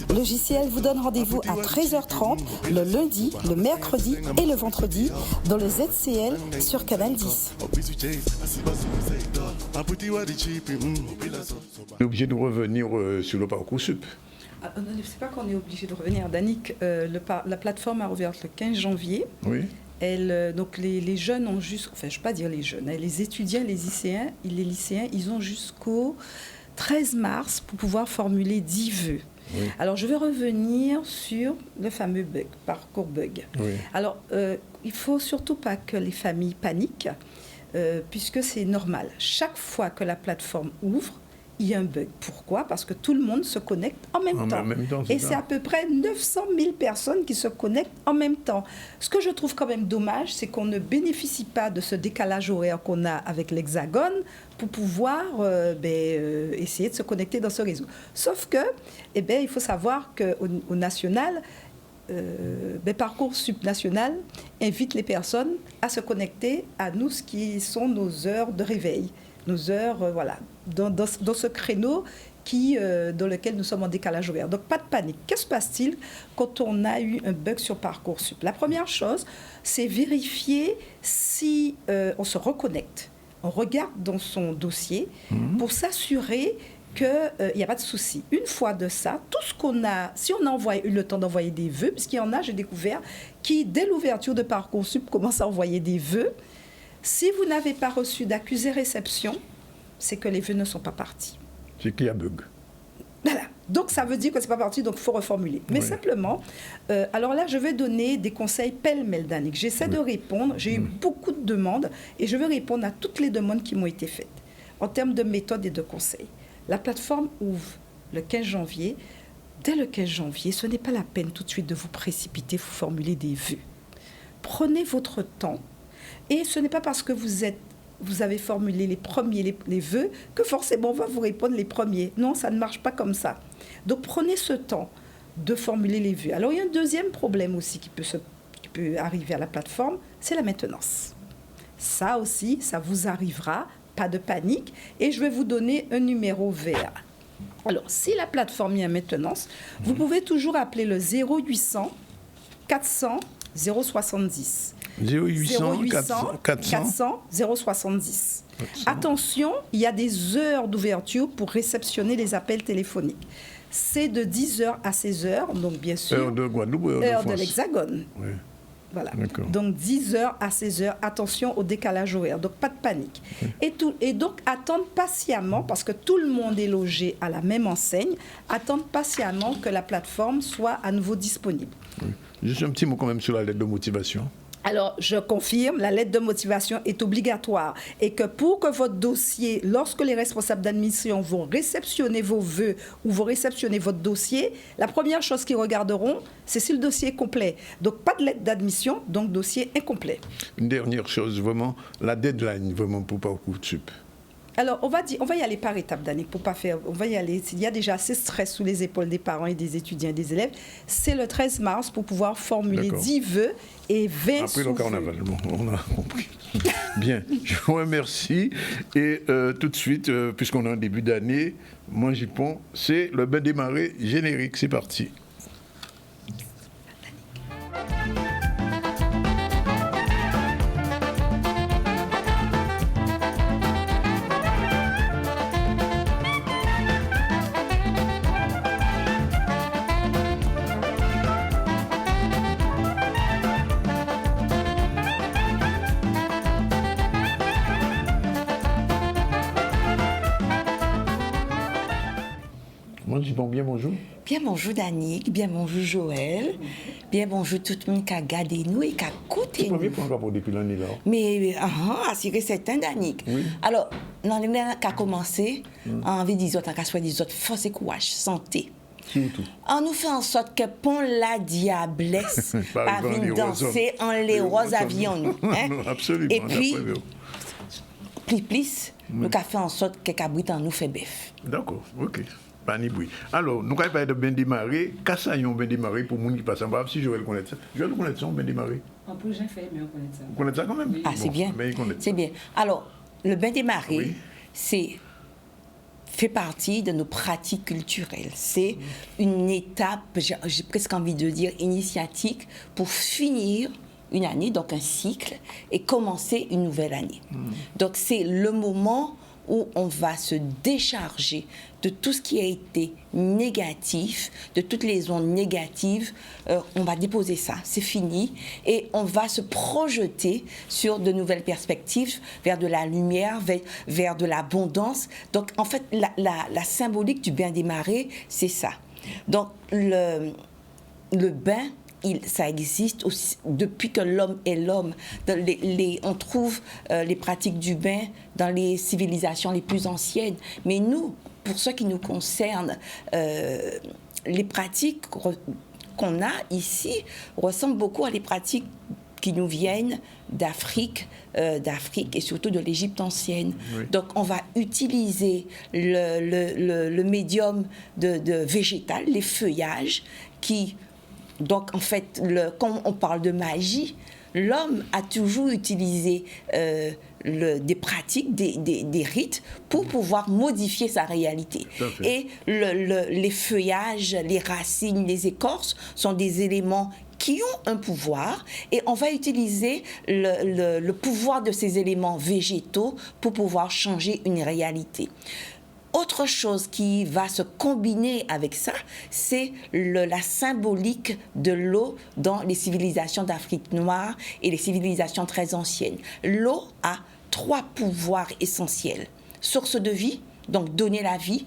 Logiciel vous donne rendez-vous à 13h30 le lundi, le mercredi et le vendredi dans le ZCL sur Canal 10. On est obligé de revenir sur le Parcoursup. C'est pas qu'on est obligé de revenir, Danick. La plateforme a rouvert le 15 janvier. Oui. Donc les jeunes ont je ne vais pas dire les jeunes, les étudiants, les lycéens, ils ont jusqu'au 13 mars pour pouvoir formuler 10 vœux. Oui. Alors je vais revenir sur le fameux bug, parcours bug. Oui. Alors il ne faut surtout pas que les familles paniquent, puisque c'est normal. Chaque fois que la plateforme ouvre, il y a un bug. Pourquoi? Parce que tout le monde se connecte en même temps. Et c'est à peu près 900 000 personnes qui se connectent en même temps. Ce que je trouve quand même dommage, c'est qu'on ne bénéficie pas de ce décalage horaire qu'on a avec l'Hexagone pour pouvoir essayer de se connecter dans ce réseau. Sauf que, il faut savoir qu'au national, Parcoursup national invite les personnes à se connecter à nous, ce qui sont nos heures de réveil. Nos heures, dans ce créneau dans lequel nous sommes en décalage horaire. Donc, pas de panique. Qu'est-ce qui se passe-t-il quand on a eu un bug sur Parcoursup? La première chose, c'est vérifier si on se reconnecte. On regarde dans son dossier pour s'assurer qu'il n'y a pas de souci. Une fois de ça, tout ce qu'on a, si on a eu le temps d'envoyer des vœux, puisqu'il y en a, j'ai découvert, qui, dès l'ouverture de Parcoursup, commencent à envoyer des vœux. Si vous n'avez pas reçu d'accusé-réception, c'est que les vœux ne sont pas partis. C'est qu'il y a bug. Voilà. Donc, ça veut dire que ce n'est pas parti, donc il faut reformuler. Mais simplement, alors là, je vais donner des conseils pêle-mêle, Danick. J'essaie de répondre. J'ai eu beaucoup de demandes et je vais répondre à toutes les demandes qui m'ont été faites en termes de méthode et de conseils. La plateforme ouvre le 15 janvier. Dès le 15 janvier, ce n'est pas la peine tout de suite de vous précipiter, vous formuler des vœux. Prenez votre temps. Et ce n'est pas parce que vous avez formulé les premiers les vœux que forcément on va vous répondre les premiers. Non, ça ne marche pas comme ça. Donc prenez ce temps de formuler les vœux. Alors il y a un deuxième problème aussi qui peut arriver à la plateforme, c'est la maintenance. Ça aussi, ça vous arrivera, pas de panique. Et je vais vous donner un numéro vert. Alors si la plateforme est en maintenance, vous pouvez toujours appeler le 0800 400 070. 0800 400 070. Attention, il y a des heures d'ouverture pour réceptionner les appels téléphoniques. C'est de 10h à 16h, donc bien sûr. Heure de Guadeloupe ou heure de l'Hexagone. Oui. Voilà. Donc 10h à 16h, attention au décalage horaire, donc pas de panique. Et donc attendre patiemment, parce que tout le monde est logé à la même enseigne, attendre patiemment que la plateforme soit à nouveau disponible. Juste un petit mot quand même sur la lettre de motivation. Alors, je confirme, la lettre de motivation est obligatoire et que pour que votre dossier, lorsque les responsables d'admission vont réceptionner vos vœux ou vont réceptionner votre dossier, la première chose qu'ils regarderont, c'est si le dossier est complet. Donc, pas de lettre d'admission, donc dossier incomplet. Une dernière chose, vraiment, la deadline, vraiment, pour Parcoursup. Alors, on va y aller par étapes, Danick, pour pas faire... On va y aller. S'il y a déjà assez de stress sous les épaules des parents et des étudiants et des élèves, c'est le 13 mars pour pouvoir formuler 10 vœux et 20 Après le carnaval, bon, on a compris. Bien, je vous remercie. Et tout de suite, puisqu'on est en début d'année, moi j'y pense, c'est le bain démarré générique. C'est parti. Bien bonjour. Bien bonjour Danick, bien bonjour Joël, bien bonjour tout le monde qui a regardé nous et qui a écouté nous. C'est le premier point pour depuis l'année là. Mais assuré certain Danick. Oui. Alors, l'année qui a commencé, envie des autres, en soit des autres, force et courage, santé. Surtout. On nous fait en sorte que pour la diablesse pas venir danser en les roses avions nous. Absolument. Et puis, plus, nous avons fait en sorte que Cabritan nous fait bœuf. D'accord, ok. Pas ni bruit. Alors, nous allons parler de bain démarré. Qu'est-ce que c'est un bain démarré pour les gens qui passent en bas? Si Joël connaît ça. Joël connaît ça, un bain démarré? Un peu, j'ai fait, mais on connaît ça. Vous connaissez ça quand même? Ah, c'est bien. C'est bien. Alors, le bain démarré, fait partie de nos pratiques culturelles. C'est une étape, j'ai presque envie de dire, initiatique pour finir une année, donc un cycle, et commencer une nouvelle année. Donc, c'est le moment où on va se décharger de tout ce qui a été négatif, de toutes les ondes négatives. On va déposer ça, c'est fini, et on va se projeter sur de nouvelles perspectives, vers de la lumière, vers de l'abondance. Donc, en fait, la symbolique du bain démarré, c'est ça. Donc, le bain, ça existe aussi, depuis que l'homme est l'homme. On trouve les pratiques du bain dans les civilisations les plus anciennes. Mais nous, pour ce qui nous concerne, les pratiques qu'on a ici ressemblent beaucoup à les pratiques qui nous viennent d'Afrique et surtout de l'Égypte ancienne. Oui. Donc, on va utiliser le médium de végétal, les feuillages, qui... Donc, en fait, quand on parle de magie, l'homme a toujours utilisé des pratiques, des rites pour pouvoir modifier sa réalité. Et les feuillages, les racines, les écorces sont des éléments qui ont un pouvoir, et on va utiliser le pouvoir de ces éléments végétaux pour pouvoir changer une réalité. Autre chose qui va se combiner avec ça, c'est la symbolique de l'eau dans les civilisations d'Afrique noire et les civilisations très anciennes. L'eau a 3 pouvoirs essentiels. Source de vie, donc donner la vie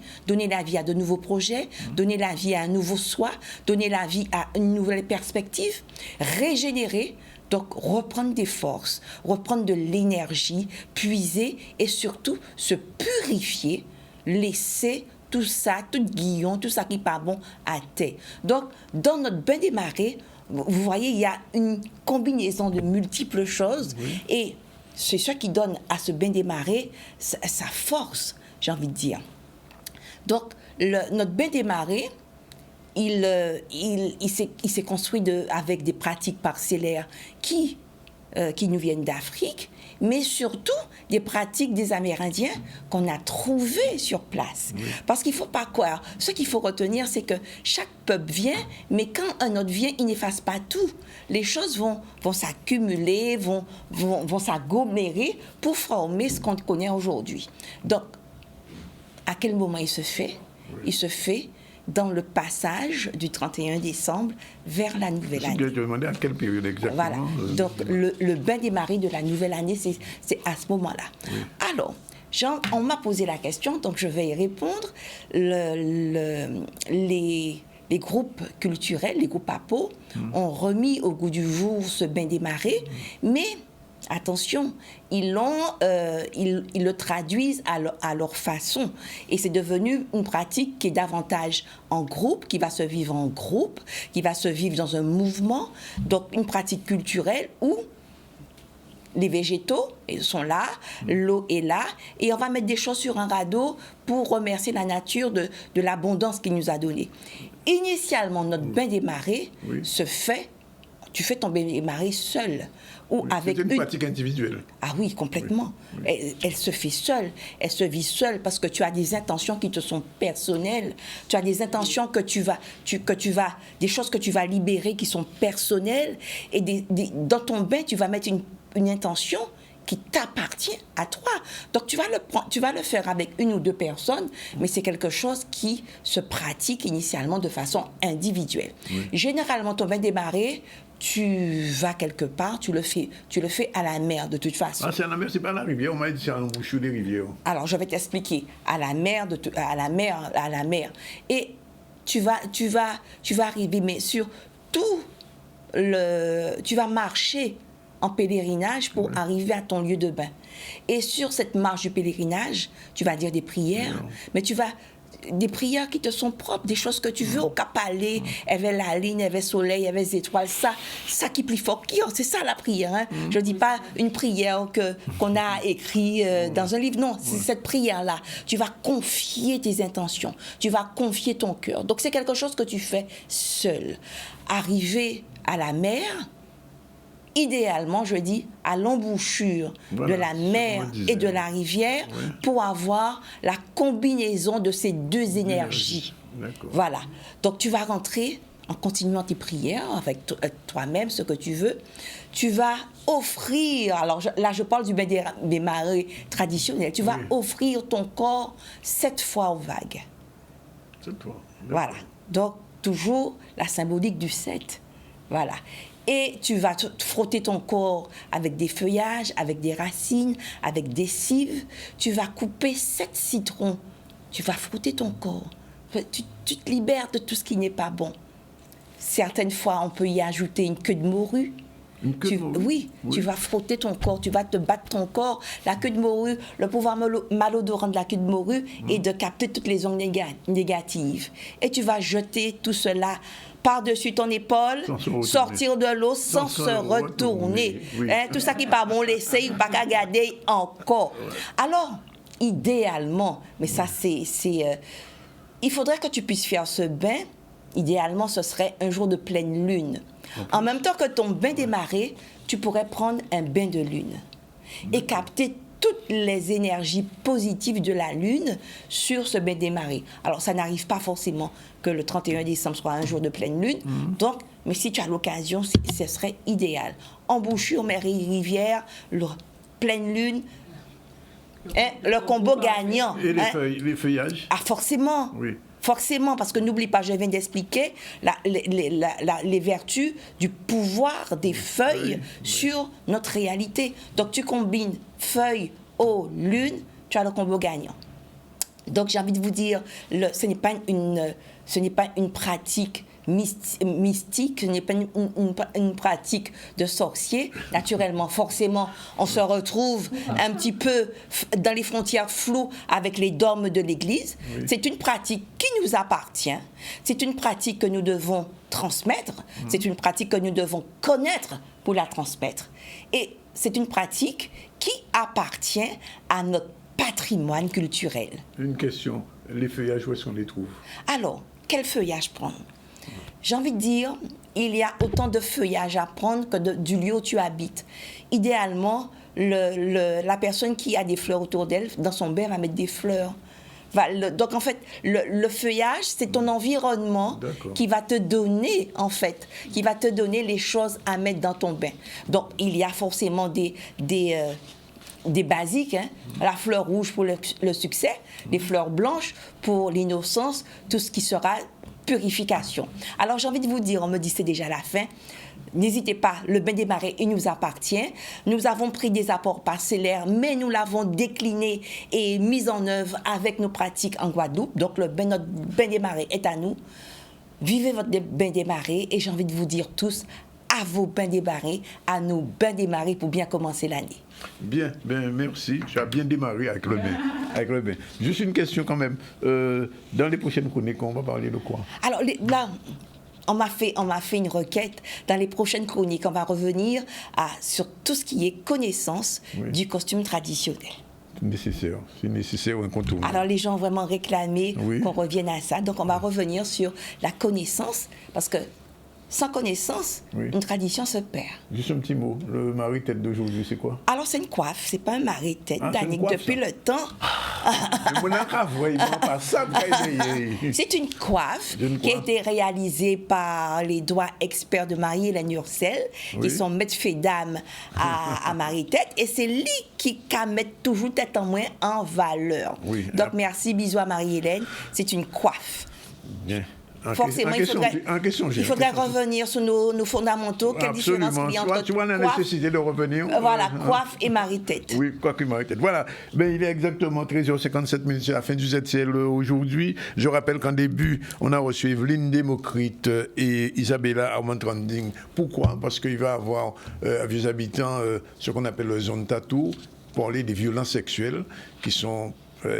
à de nouveaux projets, donner la vie à un nouveau soi, donner la vie à une nouvelle perspective, régénérer, donc reprendre des forces, reprendre de l'énergie, puiser et surtout se purifier, laisser tout ça, tout guillon, tout ça qui n'est pas bon à terre. Donc, dans notre bain démarré, vous voyez, il y a une combinaison de multiples choses, et c'est ça qui donne à ce bain démarré sa force, j'ai envie de dire. Donc, notre bain démarré, il s'est construit avec des pratiques parcellaires qui nous viennent d'Afrique, mais surtout des pratiques des Amérindiens qu'on a trouvées sur place. Oui. Parce qu'il ne faut pas croire. Ce qu'il faut retenir, c'est que chaque peuple vient, mais quand un autre vient, il n'efface pas tout. Les choses vont s'accumuler, vont s'agglomérer pour former ce qu'on connaît aujourd'hui. Donc, à quel moment il se fait ? Il se fait dans le passage du 31 décembre vers la nouvelle année. Je te demandais à quelle période exactement. Voilà. Donc, le bain des marées de la nouvelle année, c'est à ce moment-là. Oui. Alors, on m'a posé la question, donc je vais y répondre. Les groupes culturels, les groupes APO, ont remis au goût du jour ce bain des marées, mais attention, ils le traduisent à leur façon. Et c'est devenu une pratique qui est davantage en groupe, qui va se vivre en groupe, qui va se vivre dans un mouvement. Donc, une pratique culturelle où les végétaux sont là, l'eau est là, et on va mettre des choses sur un radeau pour remercier la nature de l'abondance qu'il nous a donnée. Initialement, notre bain des marées se fait, tu fais ton bain des marées seul. Ou avec une pratique individuelle. Ah oui, complètement. Elle se fait seule, elle se vit seule parce que tu as des intentions qui te sont personnelles. Tu as des intentions des choses que tu vas libérer qui sont personnelles. Et dans ton bain, tu vas mettre une intention qui t'appartient à toi. Donc, tu vas le faire avec une ou deux personnes, mais c'est quelque chose qui se pratique initialement de façon individuelle. Oui. Généralement, ton bain des marées, tu vas quelque part, tu le fais à la mer de toute façon. Ah, c'est à la mer, c'est pas à la rivière, on m'a dit c'est à l'embouchure des rivières. Alors, je vais t'expliquer. À la mer. Et tu vas arriver, mais sur tout tu vas marcher en pèlerinage pour arriver à ton lieu de bain. Et sur cette marche du pèlerinage, tu vas dire des prières, mais des prières qui te sont propres, des choses que tu veux au Cap-Palais, avec la ligne, avec le soleil, avec les étoiles, ça qui plie fort, c'est ça la prière. Hein? Je ne dis pas une prière qu'on a écrite dans un livre, non, c'est cette prière-là. Tu vas confier tes intentions, tu vas confier ton cœur. Donc c'est quelque chose que tu fais seul. Arriver à la mer, idéalement, je dis, à l'embouchure de la mer et de la rivière pour avoir la combinaison de ces deux énergies. Voilà. Donc, tu vas rentrer en continuant tes prières avec toi-même, ce que tu veux. Tu vas offrir, alors là, je parle du bain des marées traditionnel, tu vas offrir ton corps 7 fois aux vagues. 7 fois. Voilà. Donc, toujours la symbolique du 7. Voilà. Et tu vas frotter ton corps avec des feuillages, avec des racines, avec des cives. Tu vas couper 7 citrons. Tu vas frotter ton corps. Tu te libères de tout ce qui n'est pas bon. Certaines fois, on peut y ajouter une queue de morue. Oui, tu vas frotter ton corps, tu vas te battre ton corps. La queue de morue, le pouvoir malodorant de la queue de morue est de capter toutes les ondes négatives. Et tu vas jeter tout cela par-dessus ton épaule, sortir de l'eau sans se retourner. Hein, tout ça qui n'est pas bon, laisser, pas qu'à garder encore. Alors, idéalement, mais ça il faudrait que tu puisses faire ce bain, idéalement ce serait un jour de pleine lune. En même temps que ton bain des marées, tu pourrais prendre un bain de lune et capter toutes les énergies positives de la lune sur ce bain des marées. Alors, ça n'arrive pas forcément que le 31 décembre soit un jour de pleine lune, donc, mais si tu as l'occasion, ce serait idéal. Embouchure, mer et rivière, pleine lune, hein, le combo gagnant. Et les feuillages? Ah, forcément. Oui. Forcément, parce que n'oublie pas, je viens d'expliquer les vertus du pouvoir des feuilles sur notre réalité. Donc, tu combines feuilles, eau, lune, tu as le combo gagnant. Donc, j'ai envie de vous dire, ce n'est pas une pratique mystique, ce n'est pas une pratique de sorcier. Naturellement, forcément, on se retrouve un petit peu dans les frontières floues avec les dogmes de l'Église. Oui. C'est une pratique qui nous appartient. C'est une pratique que nous devons transmettre. C'est une pratique que nous devons connaître pour la transmettre. Et c'est une pratique qui appartient à notre patrimoine culturel. Une question, les feuillages, où est-ce qu'on les trouve? Alors, quel feuillage prendre? J'ai envie de dire, il y a autant de feuillage à prendre que du lieu où tu habites. Idéalement, la personne qui a des fleurs autour d'elle, dans son bain, va mettre des fleurs. Donc, en fait, le feuillage, c'est ton environnement qui va te donner, en fait, qui va te donner les choses à mettre dans ton bain. Donc, il y a forcément des basiques, hein? La fleur rouge pour le succès, les fleurs blanches pour l'innocence, tout ce qui sera purification. Alors j'ai envie de vous dire, on me dit c'est déjà la fin. N'hésitez pas, le bain des marais, il nous appartient. Nous avons pris des apports parcellaires, mais nous l'avons décliné et mis en œuvre avec nos pratiques en Guadeloupe. Donc notre bain des marais est à nous. Vivez votre bain des marais et j'ai envie de vous dire tous, à vos bains des marais, à nos bains des marais pour bien commencer l'année. Bien, merci. Tu as bien démarré avec le bain. Juste une question quand même. Dans les prochaines chroniques, on va parler de quoi? Alors là, on m'a fait une requête. Dans les prochaines chroniques, on va revenir sur tout ce qui est connaissance du costume traditionnel. C'est nécessaire, incontournable. Alors les gens ont vraiment réclamé qu'on revienne à ça. Donc on va revenir sur la connaissance, parce que sans connaissance, une tradition se perd. Juste un petit mot, le mari-tête d'aujourd'hui, c'est quoi? Alors c'est une coiffe, c'est pas un mari-tête, Danick, depuis le temps. C'est une coiffe qui a été réalisée par les doigts experts de Marie-Hélène Ursel, qui sont maîtres faits d'âme à Marie-tête, et c'est lui qui met toujours tête en moins en valeur. Donc merci, bisous à Marie-Hélène, c'est une coiffe. Bien. Forcément, il faudrait revenir sur nos fondamentaux. Quelle différence il y a entre tu vois la nécessité de revenir. Voilà, coiffe et mari-tête. Oui, coiffe et mari-tête. Voilà. Ben, il est exactement 13h57, c'est la fin du ZCL aujourd'hui. Je rappelle qu'en début, on a reçu Evelyne Démocrite et Isabella Armand-Tranding. Pourquoi? Parce qu'il va y avoir à vieux habitants ce qu'on appelle le zone tatou, parler des violences sexuelles qui sont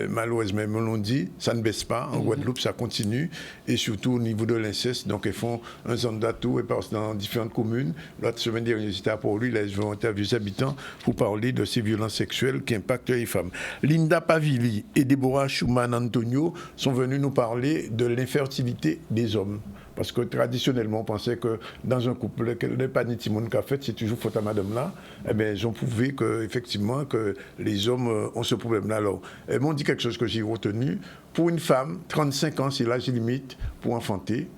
malheureusement, on l'on dit, ça ne baisse pas. En Guadeloupe, ça continue. Et surtout au niveau de l'inceste. Donc, ils font un zone d'atout et passent dans différentes communes. L'autre semaine dernière, j'étais à Port-Louis, là, ils vont interviewer les habitants pour parler de ces violences sexuelles qui impactent les femmes. Linda Pavili et Déborah Schumann-Antonio sont venus nous parler de l'infertilité des hommes. Parce que traditionnellement, on pensait que dans un couple, quel n'est pas ni Timon qu'a fait, c'est toujours faute à madame là. Eh bien, ils ont prouvé qu'effectivement, que les hommes ont ce problème-là. Alors, elles m'ont dit quelque chose que j'ai retenu. Pour une femme, 35 ans, c'est l'âge limite pour enfanter.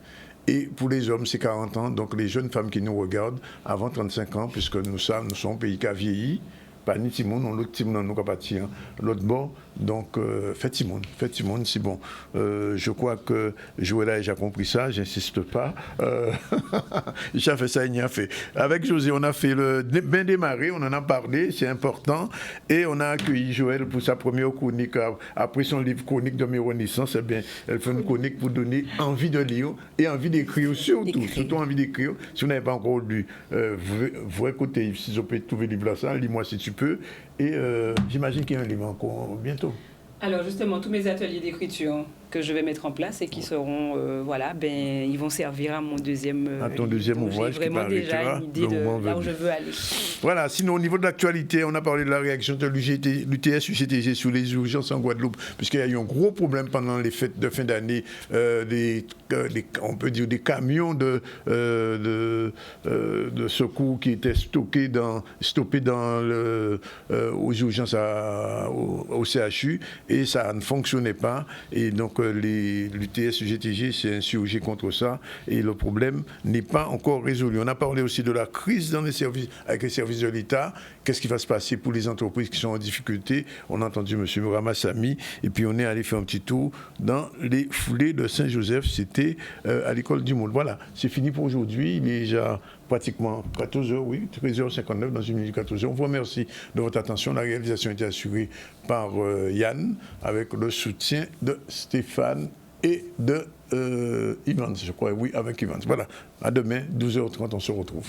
Et pour les hommes, c'est 40 ans. Donc, les jeunes femmes qui nous regardent, avant 35 ans, puisque nous sommes un pays qui a vieilli, pas ni Timon, non, l'autre Timon, nous, qui a parti, l'autre bord. Donc, faites Timon, c'est bon. Je crois que Joël j'ai compris ça, j'insiste pas. J'ai fait ça, il y a fait. Avec José, on a fait le bain des marais, on en a parlé, c'est important. Et on a accueilli Joël pour sa première chronique, après son livre Chronique de mes renaissances. Eh bien, elle fait une chronique pour donner envie de lire et envie d'écrire, surtout envie d'écrire. Si vous n'avez pas encore lu, vous écoutez, si vous pouvez trouver le livre là, ça, lis-moi si tu peux. Et j'imagine qu'il y a un livre encore bientôt. Alors justement, tous mes ateliers d'écriture que je vais mettre en place et qui seront, ils vont servir à mon deuxième à ton deuxième ouvrage. J'ai vraiment déjà une idée de là où je veux aller. Voilà, sinon au niveau de l'actualité, on a parlé de la réaction de l'UTS-UCTG sur les urgences en Guadeloupe, puisqu'il y a eu un gros problème pendant les fêtes de fin d'année, on peut dire des camions de secours qui étaient stoppés aux urgences au CHU, et ça ne fonctionnait pas. Et donc l'UTS-UGTG s'est insurgé contre ça, et le problème n'est pas encore résolu. On a parlé aussi de la crise dans les services, avec les services de l'État. Qu'est-ce qui va se passer pour les entreprises qui sont en difficulté? On a entendu M. Ramassami, et puis on est allé faire un petit tour dans les foulées de Saint-Joseph, c'était à l'école du Monde. Voilà, c'est fini pour aujourd'hui. Il est déjà pratiquement 14h, oui, 13h59 dans une minute 14h. On vous remercie de votre attention. La réalisation a été assurée par Yann, avec le soutien de Stéphane et de Yvan, je crois, oui, avec Yvan. Voilà, à demain, 12h30, on se retrouve.